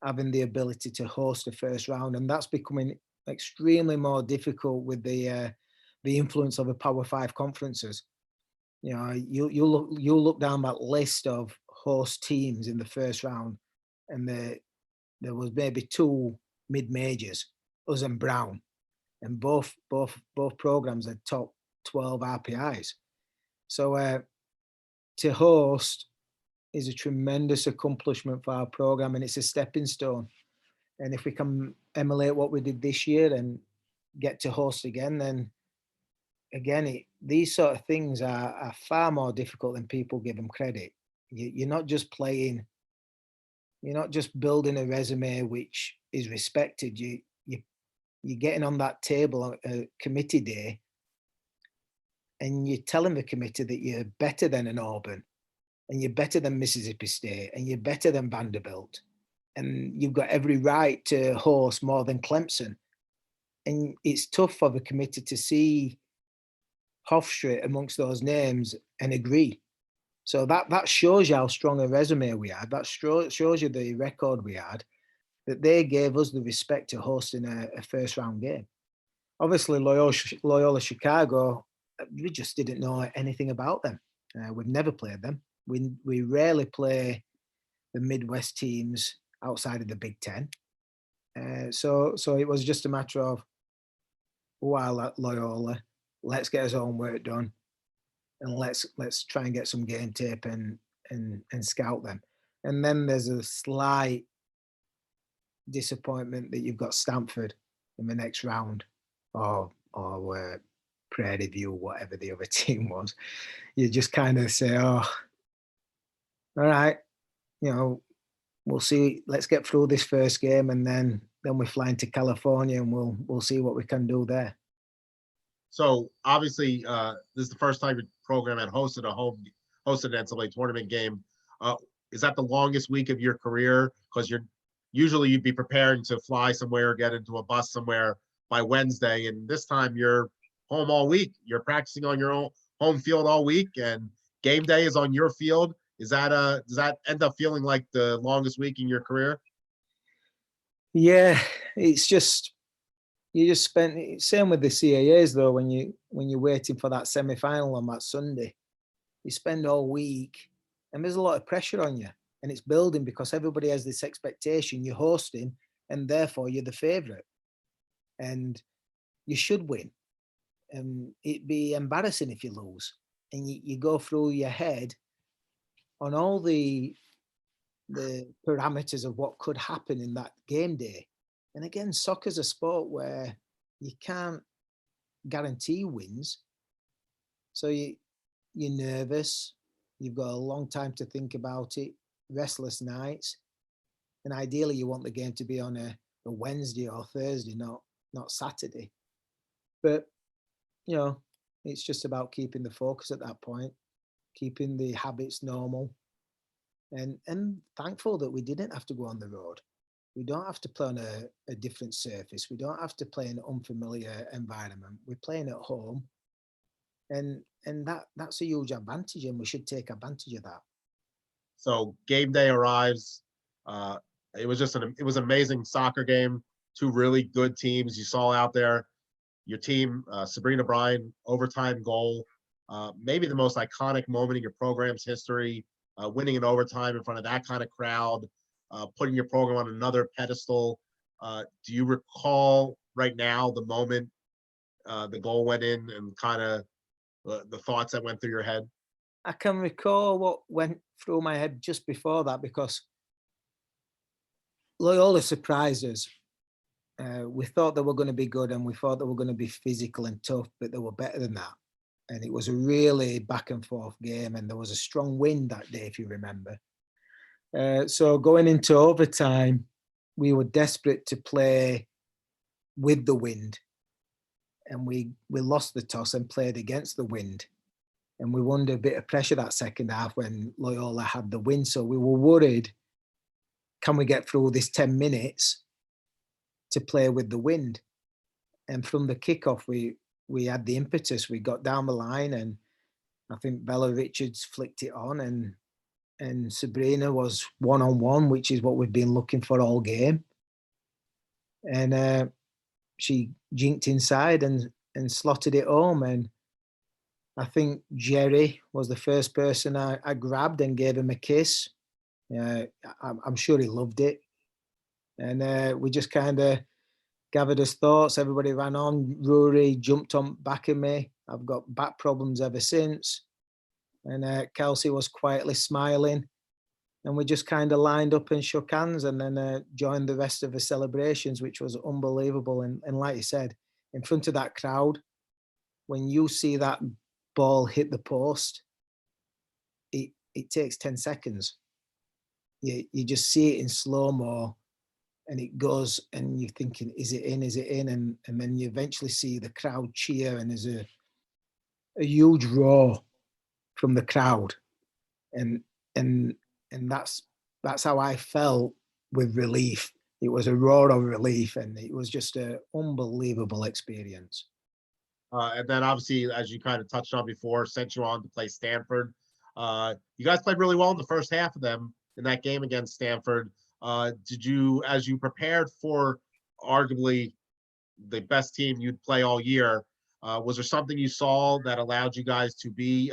having the ability to host a first round, and that's becoming extremely more difficult with the influence of the Power 5 conferences. You look down that list of host teams in the first round, and there was maybe 2 mid-majors, us and Brown, and both programs had top 12 RPIs. So to host is a tremendous accomplishment for our program, and it's a stepping stone. And if we can emulate what we did this year and get to host again, then again, these sort of things are far more difficult than people give them credit. You're not just playing, you're not just building a resume which is respected. You're getting on that table on a committee day, and you're telling the committee that you're better than an Auburn, and you're better than Mississippi State, and you're better than Vanderbilt, and you've got every right to host more than Clemson. And it's tough for the committee to see Hofstra amongst those names and agree. So that shows you how strong a resume we had. That shows you the record we had, that they gave us the respect to hosting a first round game. Obviously, Loyola Chicago, we just didn't know anything about them. We've never played them. We rarely play the Midwest teams outside of the Big Ten. So it was just a matter of, while at Loyola, let's get our own work done, and let's try and get some game tape and scout them. And then there's a slight disappointment that you've got Stanford in the next round, or Prairie View, whatever the other team was. You just kind of say, oh, all right, we'll see. Let's get through this first game, and then we're flying to California, and we'll see what we can do there. So obviously, this is the first time your program had hosted an NCAA tournament game. Is that the longest week of your career? Because you'd be preparing to fly somewhere or get into a bus somewhere by Wednesday, and this time you're home all week. You're practicing on your own home field all week, and game day is on your field. Does that end up feeling like the longest week in your career? Yeah, it's just, you just spent, same with the CAAs though, when you're waiting for that semi-final on that Sunday, you spend all week and there's a lot of pressure on you, and it's building because everybody has this expectation you're hosting, and therefore you're the favorite and you should win, and it'd be embarrassing if you lose. And you go through your head on all the parameters of what could happen in that game day. And again, soccer's a sport where you can't guarantee wins. So you're nervous. You've got a long time to think about it, restless nights. And ideally you want the game to be on a Wednesday or Thursday, not Saturday. But, it's just about keeping the focus at that point, keeping the habits normal. And thankful that we didn't have to go on the road. We don't have to play on a different surface. We don't have to play in an unfamiliar environment. We're playing at home, and that's a huge advantage, and we should take advantage of that. So game day arrives. It was amazing soccer game. 2 really good teams you saw out there. Your team, Sabrina Bryan, overtime goal, maybe the most iconic moment in your program's history. Winning in overtime in front of that kind of crowd, putting your program on another pedestal. Do you recall right now the moment the goal went in, and kind of the thoughts that went through your head? I can recall what went through my head just before that, because Loyola surprised us. We thought they were going to be good, and we thought they were going to be physical and tough, but they were better than that. And it was a really back and forth game, and there was a strong wind that day, if you remember. So going into overtime, we were desperate to play with the wind, and we lost the toss and played against the wind. And we won a bit of pressure that second half when Loyola had the wind. So we were worried, can we get through this 10 minutes to play with the wind? And from the kickoff, we had the impetus. We got down the line, and I think Bella Richards flicked it on, and Sabrina was one-on-one, which is what we've been looking for all game. And she jinked inside and slotted it home. And I think Jerry was the first person I grabbed and gave him a kiss. I'm sure he loved it. And we just kind of gathered his thoughts. Everybody ran on. Rory jumped on back of me. I've got back problems ever since. And Kelsey was quietly smiling. And we just kind of lined up and shook hands, and then joined the rest of the celebrations, which was unbelievable. And like you said, in front of that crowd, when you see that ball hit the post, it takes 10 seconds. You just see it in slow-mo, and it goes, and you're thinking, is it in, is it in? And then you eventually see the crowd cheer, and there's a huge roar from the crowd. And that's how I felt with relief. It was a roar of relief, and it was just an unbelievable experience. And then obviously, as you kind of touched on before, sent you on to play Stanford. You guys played really well in the first half of them in that game against Stanford. Did you, as you prepared for arguably the best team you'd play all year, was there something you saw that allowed you guys to be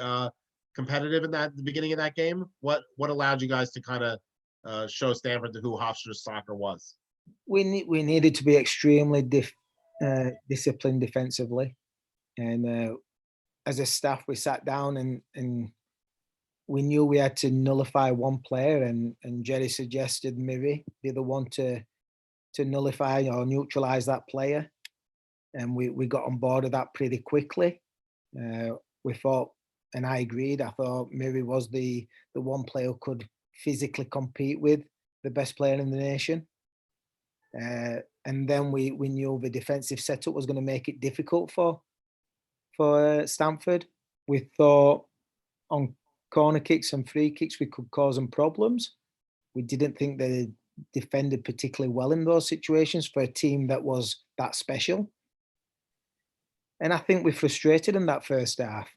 competitive in the beginning of that game? What allowed you guys to kind of show Stanford who Hofstra's soccer was? We needed to be extremely disciplined defensively, and as a staff, we sat down and we knew we had to nullify one player, and Jerry suggested Miri be the one to nullify or neutralize that player, and we got on board of that pretty quickly. We thought, and I agreed, I thought Miri was the one player who could physically compete with the best player in the nation. And then we knew the defensive setup was going to make it difficult for Stanford. We thought on corner kicks and free kicks we could cause them problems. We didn't think they defended particularly well in those situations for a team that was that special. And I think we frustrated them that first half.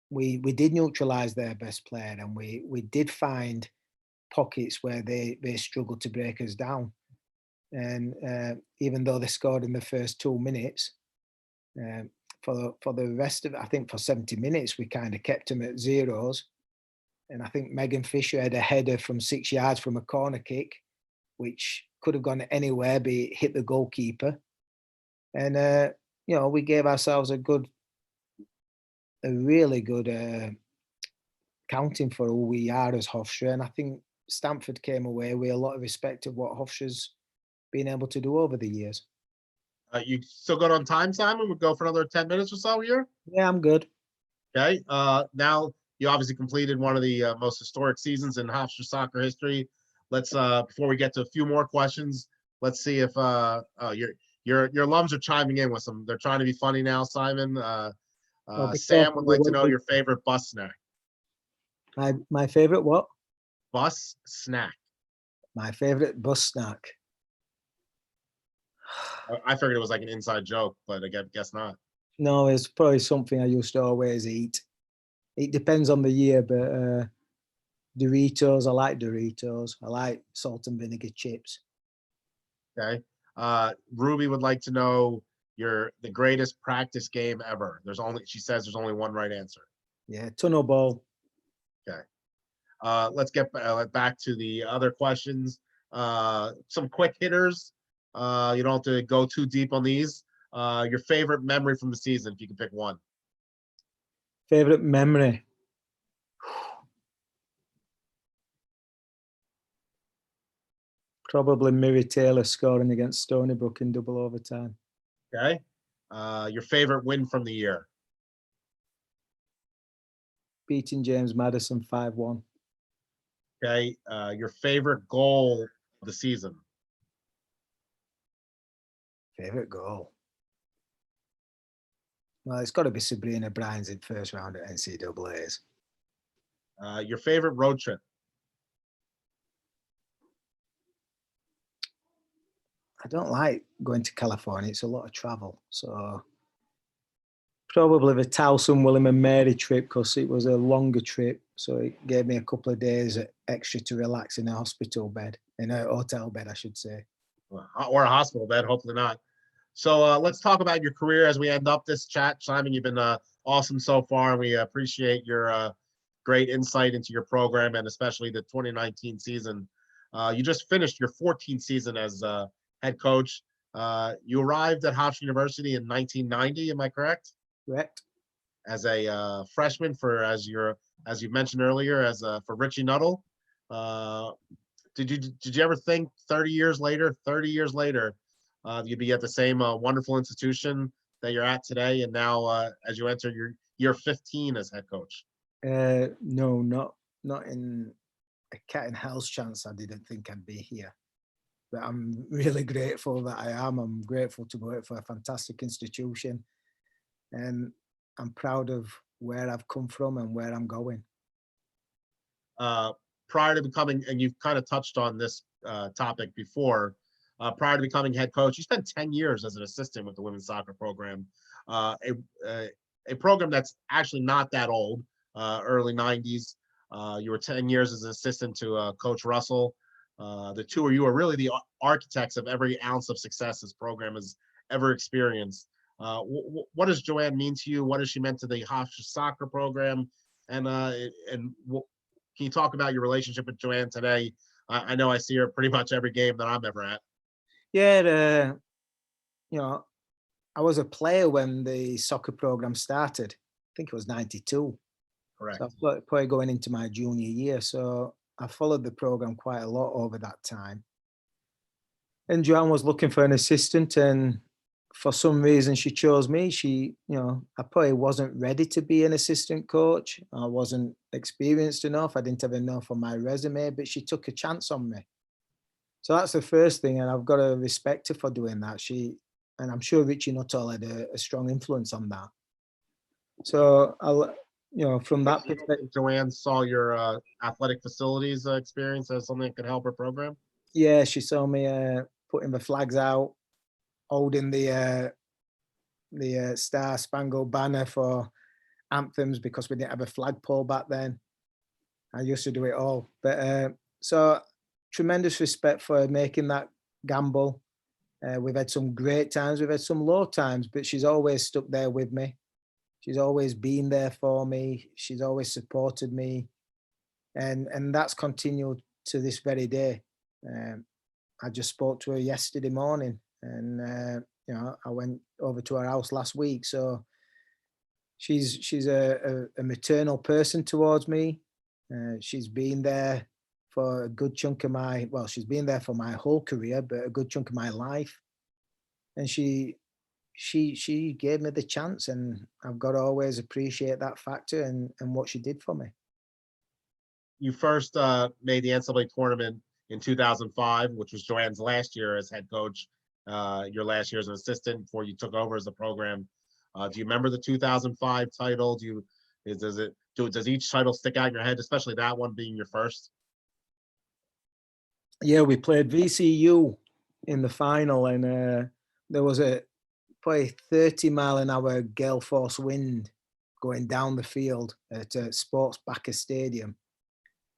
We did neutralise their best player, and we did find pockets where they struggled to break us down. And even though they scored in the first 2 minutes, for the rest of it, I think for 70 minutes, we kind of kept them at zeros. And I think Megan Fisher had a header from 6 yards from a corner kick, which could have gone anywhere, but it hit the goalkeeper. And, we gave ourselves a really good counting for who we are as Hofstra. And I think Stanford came away with a lot of respect of what Hofstra's been able to do over the years. You still good on time, Simon? We'll go for another 10 minutes or so here. Yeah, I'm good. Okay. Now you obviously completed one of the most historic seasons in Hofstra soccer history. Let's before we get to a few more questions, let's see if your alums are chiming in with some. They're trying to be funny now, Simon. Sam would like to know your favorite bus snack. My favorite what? Bus snack. My favorite bus snack. I figured it was like an inside joke, but I guess not. No, it's probably something I used to always eat. It depends on the year, but Doritos, I like Doritos. I like salt and vinegar chips. Okay. Ruby would like to know the greatest practice game ever. She says there's only one right answer. Yeah, tunnel ball. Okay. Let's get back to the other questions. Some quick hitters. You don't have to go too deep on these. Your favorite memory from the season, if you can pick one. Favorite memory. Probably Miri Taylor scoring against Stony Brook in double overtime. Okay. Your favorite win from the year. Beating James Madison 5-1. Okay. Your favorite goal of the season. Favorite goal. Well, it's got to be Sabrina Bryan's in first round at NCAAs. Your favorite road trip. I don't like going to California. It's a lot of travel. So probably the Towson, William and Mary trip, because it was a longer trip. So it gave me a couple of days extra to relax in a hospital bed, in a hotel bed, I should say. Or a hospital bed, hopefully not. So let's talk about your career as we end up this chat. Simon, you've been awesome so far. And we appreciate your great insight into your program and especially the 2019 season. You just finished your 14th season as head coach. You arrived at Hofstra University in 1990. Am I correct? Correct. As a freshman as you mentioned earlier, for Richie Nuttall. Did you ever think 30 years later, you'd be at the same wonderful institution that you're at today, and now as you enter your year 15 as head coach? No, not in a cat in hell's chance. I didn't think I'd be here, but I'm really grateful that I am. I'm grateful to work for a fantastic institution, and I'm proud of where I've come from and where I'm going. Prior to becoming, and you've kind of touched on this topic before, prior to becoming head coach, you spent 10 years as an assistant with the women's soccer program, a program that's actually not that old, early 90s. You were 10 years as an assistant to Coach Russell. The two of you are really the architects of every ounce of success this program has ever experienced. What does Joanne mean to you? What has she meant to the Hofstra soccer program? And can you talk about your relationship with Joanne today? I know I see her pretty much every game that I'm ever at. Yeah, I was a player when the soccer program started. I think it was 92. Correct. So I was probably going into my junior year. So I followed the program quite a lot over that time. And Joanne was looking for an assistant, and for some reason she chose me. I probably wasn't ready to be an assistant coach. I wasn't experienced enough. I didn't have enough on my resume, but she took a chance on me. So that's the first thing, and I've got to respect her for doing that. And I'm sure Richie Nuttall had a strong influence on that. So from that perspective, Joanne saw your athletic facilities experience as something that could help her program. Yeah, she saw me putting the flags out, holding the Star Spangled Banner for anthems because we didn't have a flagpole back then. I used to do it all, but so tremendous respect for making that gamble. We've had some great times, we've had some low times, but she's always stuck there with me. She's always been there for me. She's always supported me, and that's continued to this very day. I just spoke to her yesterday morning, and I went over to her house last week. So she's a maternal person towards me. She's been there for a good chunk of she's been there for my whole career, but a good chunk of my life. And she gave me the chance, and I've got to always appreciate that factor and what she did for me. You first made the NCAA tournament in 2005, which was Joanne's last year as head coach, your last year as an assistant before you took over as the program. Do you remember the 2005 title? Does each title stick out in your head, especially that one being your first? Yeah, we played VCU in the final, and there was a probably 30-mile-an-hour gale force wind going down the field at Sports Backer Stadium.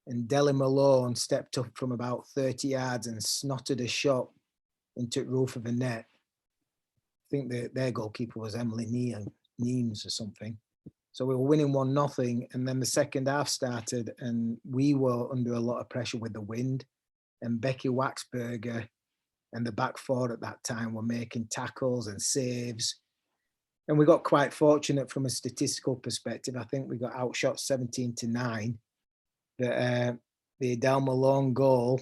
And Deli Malone stepped up from about 30 yards and snotted a shot into the roof of the net. I think their goalkeeper was Emily Neems or something. So we were winning 1-0, and then the second half started, and we were under a lot of pressure with the wind. And Becky Waxberger and the back four at that time were making tackles and saves. And we got quite fortunate from a statistical perspective. I think we got outshot 17-9. But the Adele Malone goal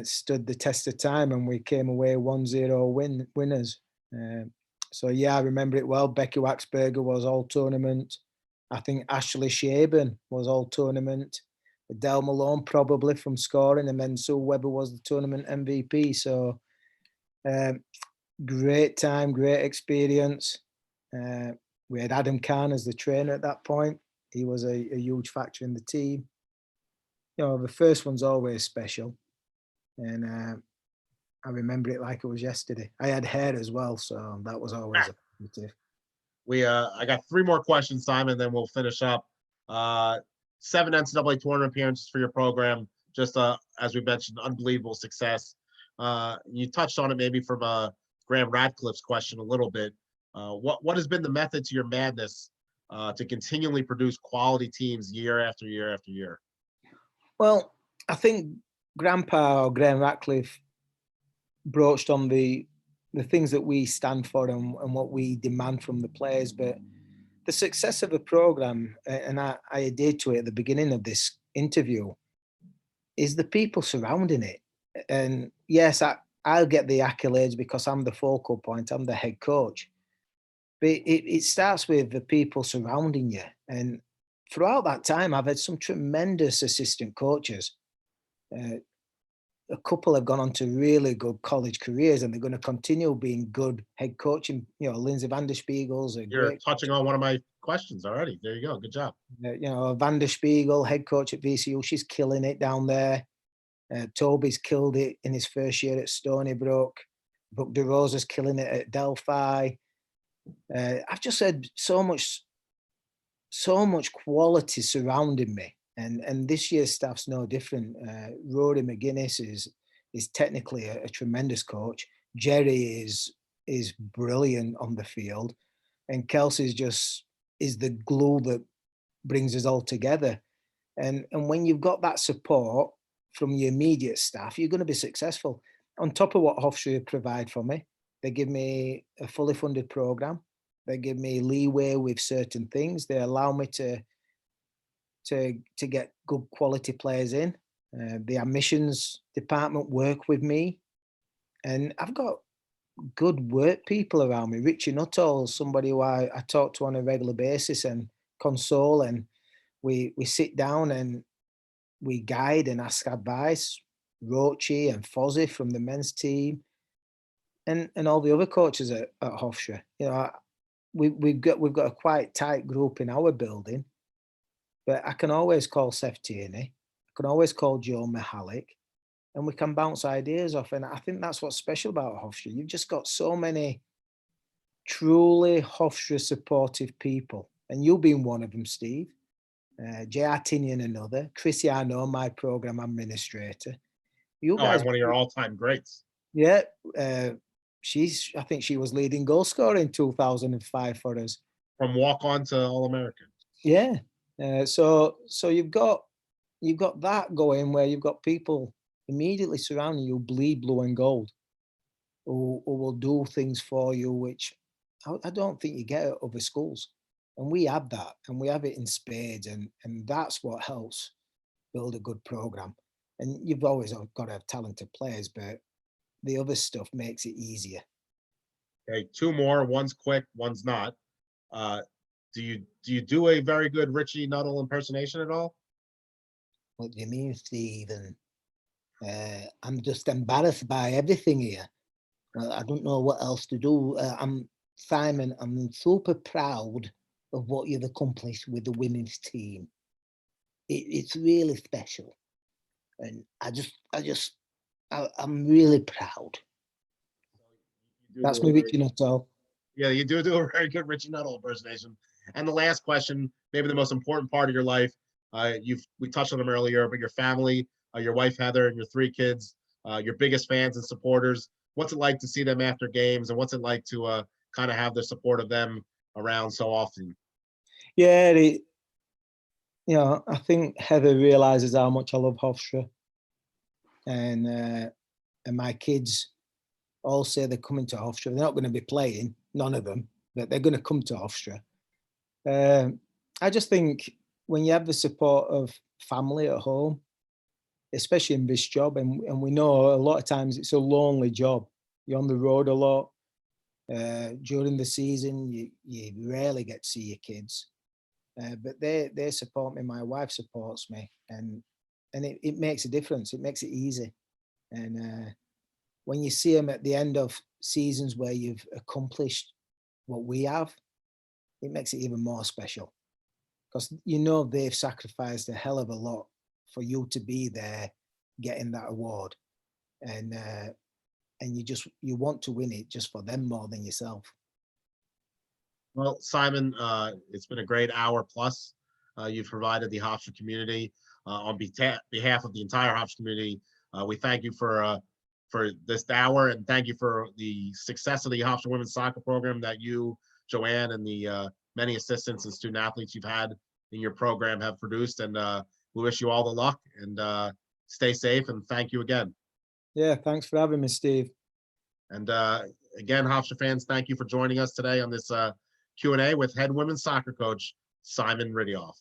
stood the test of time, and we came away 1-0 winners. So yeah, I remember it well. Becky Waxberger was all tournament. I think Ashley Shaban was all tournament. Adele Malone probably from scoring, and then Sue Webber was the tournament MVP. So great time, great experience. We had Adam Khan as the trainer at that point. He was a huge factor in the team. The first one's always special, and I remember it like it was yesterday. I had hair as well, so that was always a positive. I got 3 more questions, Simon, then we'll finish up. 7 NCAA tournament appearances for your program, just as we mentioned, unbelievable success. You touched on it maybe from Graham Radcliffe's question a little bit. What has been the method to your madness to continually produce quality teams year after year after year? Well, I think Grandpa or Graham Ratcliffe broached on the things that we stand for and what we demand from the players. But the success of a program, and I adhered to it at the beginning of this interview, is the people surrounding it. And yes, I'll get the accolades because I'm the focal point, I'm the head coach. But it starts with the people surrounding you. And throughout that time, I've had some tremendous assistant coaches. A couple have gone on to really good college careers, and they're going to continue being good head coaching. Lindsay Van der Spiegel's a You're great touching on one of my questions already. There you go. Good job. Van der Spiegel, head coach at VCU, she's killing it down there. Toby's killed it in his first year at Stony Brook. Brooke DeRosa's killing it at Delphi. I've just had so much quality surrounding me, and this year's staff's no different. Rory McGuinness is technically a tremendous coach. Jerry is brilliant on the field, and Kelsey's just is the glue that brings us all together. And when you've got that support from your immediate staff, you're going to be successful. On top of what Hofstra provide for me, they give me a fully funded program. They give me leeway with certain things. They allow me to get good quality players in. The admissions department work with me, and I've got good work people around me. Richie Nuttall, somebody who I talk to on a regular basis and console, and we sit down and we guide and ask advice. Rochi and Fozzie from the men's team, and all the other coaches at Hofstra. We've got a quite tight group in our building, but I can always call Seth Tierney, I can always call Joe Mihalik, and we can bounce ideas off. And I think that's what's special about Hofstra. You've just got so many truly Hofstra supportive people, and you being one of them, Steve. J.R. Tinian, another. Chrissy Arnaud, my program administrator. You guys, I'm one of your all-time greats. Yeah, I think she was leading goal scorer in 2005 for us. From walk-on to All-American. Yeah. So you've got that going, where you've got people immediately surrounding you, bleed blue and gold, who will do things for you, which I don't think you get at other schools. And we have that, and we have it in spades, and that's what helps build a good program. And you've always got to have talented players, but the other stuff makes it easier. Okay, two more. One's quick, one's not. Do you do a very good Richie Nuttall impersonation at all? What do you mean, Stephen? I'm just embarrassed by everything here. I don't know what else to do. Simon, I'm super proud of what you've accomplished with the women's team. It's really special, and I'm really proud. That's me, Richie Nuttall. Yeah, you do a very good Richie Nuttall impersonation. And the last question, maybe the most important part of your life, we touched on them earlier, but your family, your wife Heather, and your 3 kids, your biggest fans and supporters. What's it like to see them after games, and what's it like to kind of have the support of them around so often? Yeah, I think Heather realizes how much I love Hofstra, and my kids all say they're coming to Hofstra. They're not going to be playing, none of them, but they're going to come to Hofstra. I just think when you have the support of family at home, especially in this job, and we know a lot of times it's a lonely job. You're on the road a lot. During the season, you rarely get to see your kids. But they support me. My wife supports me, and it makes a difference. It makes it easy. And when you see them at the end of seasons where you've accomplished what we have, it makes it even more special, because they've sacrificed a hell of a lot for you to be there getting that award, and you want to win it just for them more than yourself. Well, Simon, it's been a great hour plus. You've provided the Hofstra community on behalf of the entire Hofstra community. We thank you for this hour, and thank you for the success of the Hofstra women's soccer program that you, Joanne, and the many assistants and student athletes you've had in your program have produced. And we wish you all the luck, and stay safe, and thank you again. Yeah, thanks for having me, Steve. And again, Hofstra fans, thank you for joining us today on this Q&A with head women's soccer coach Simon Riddiough.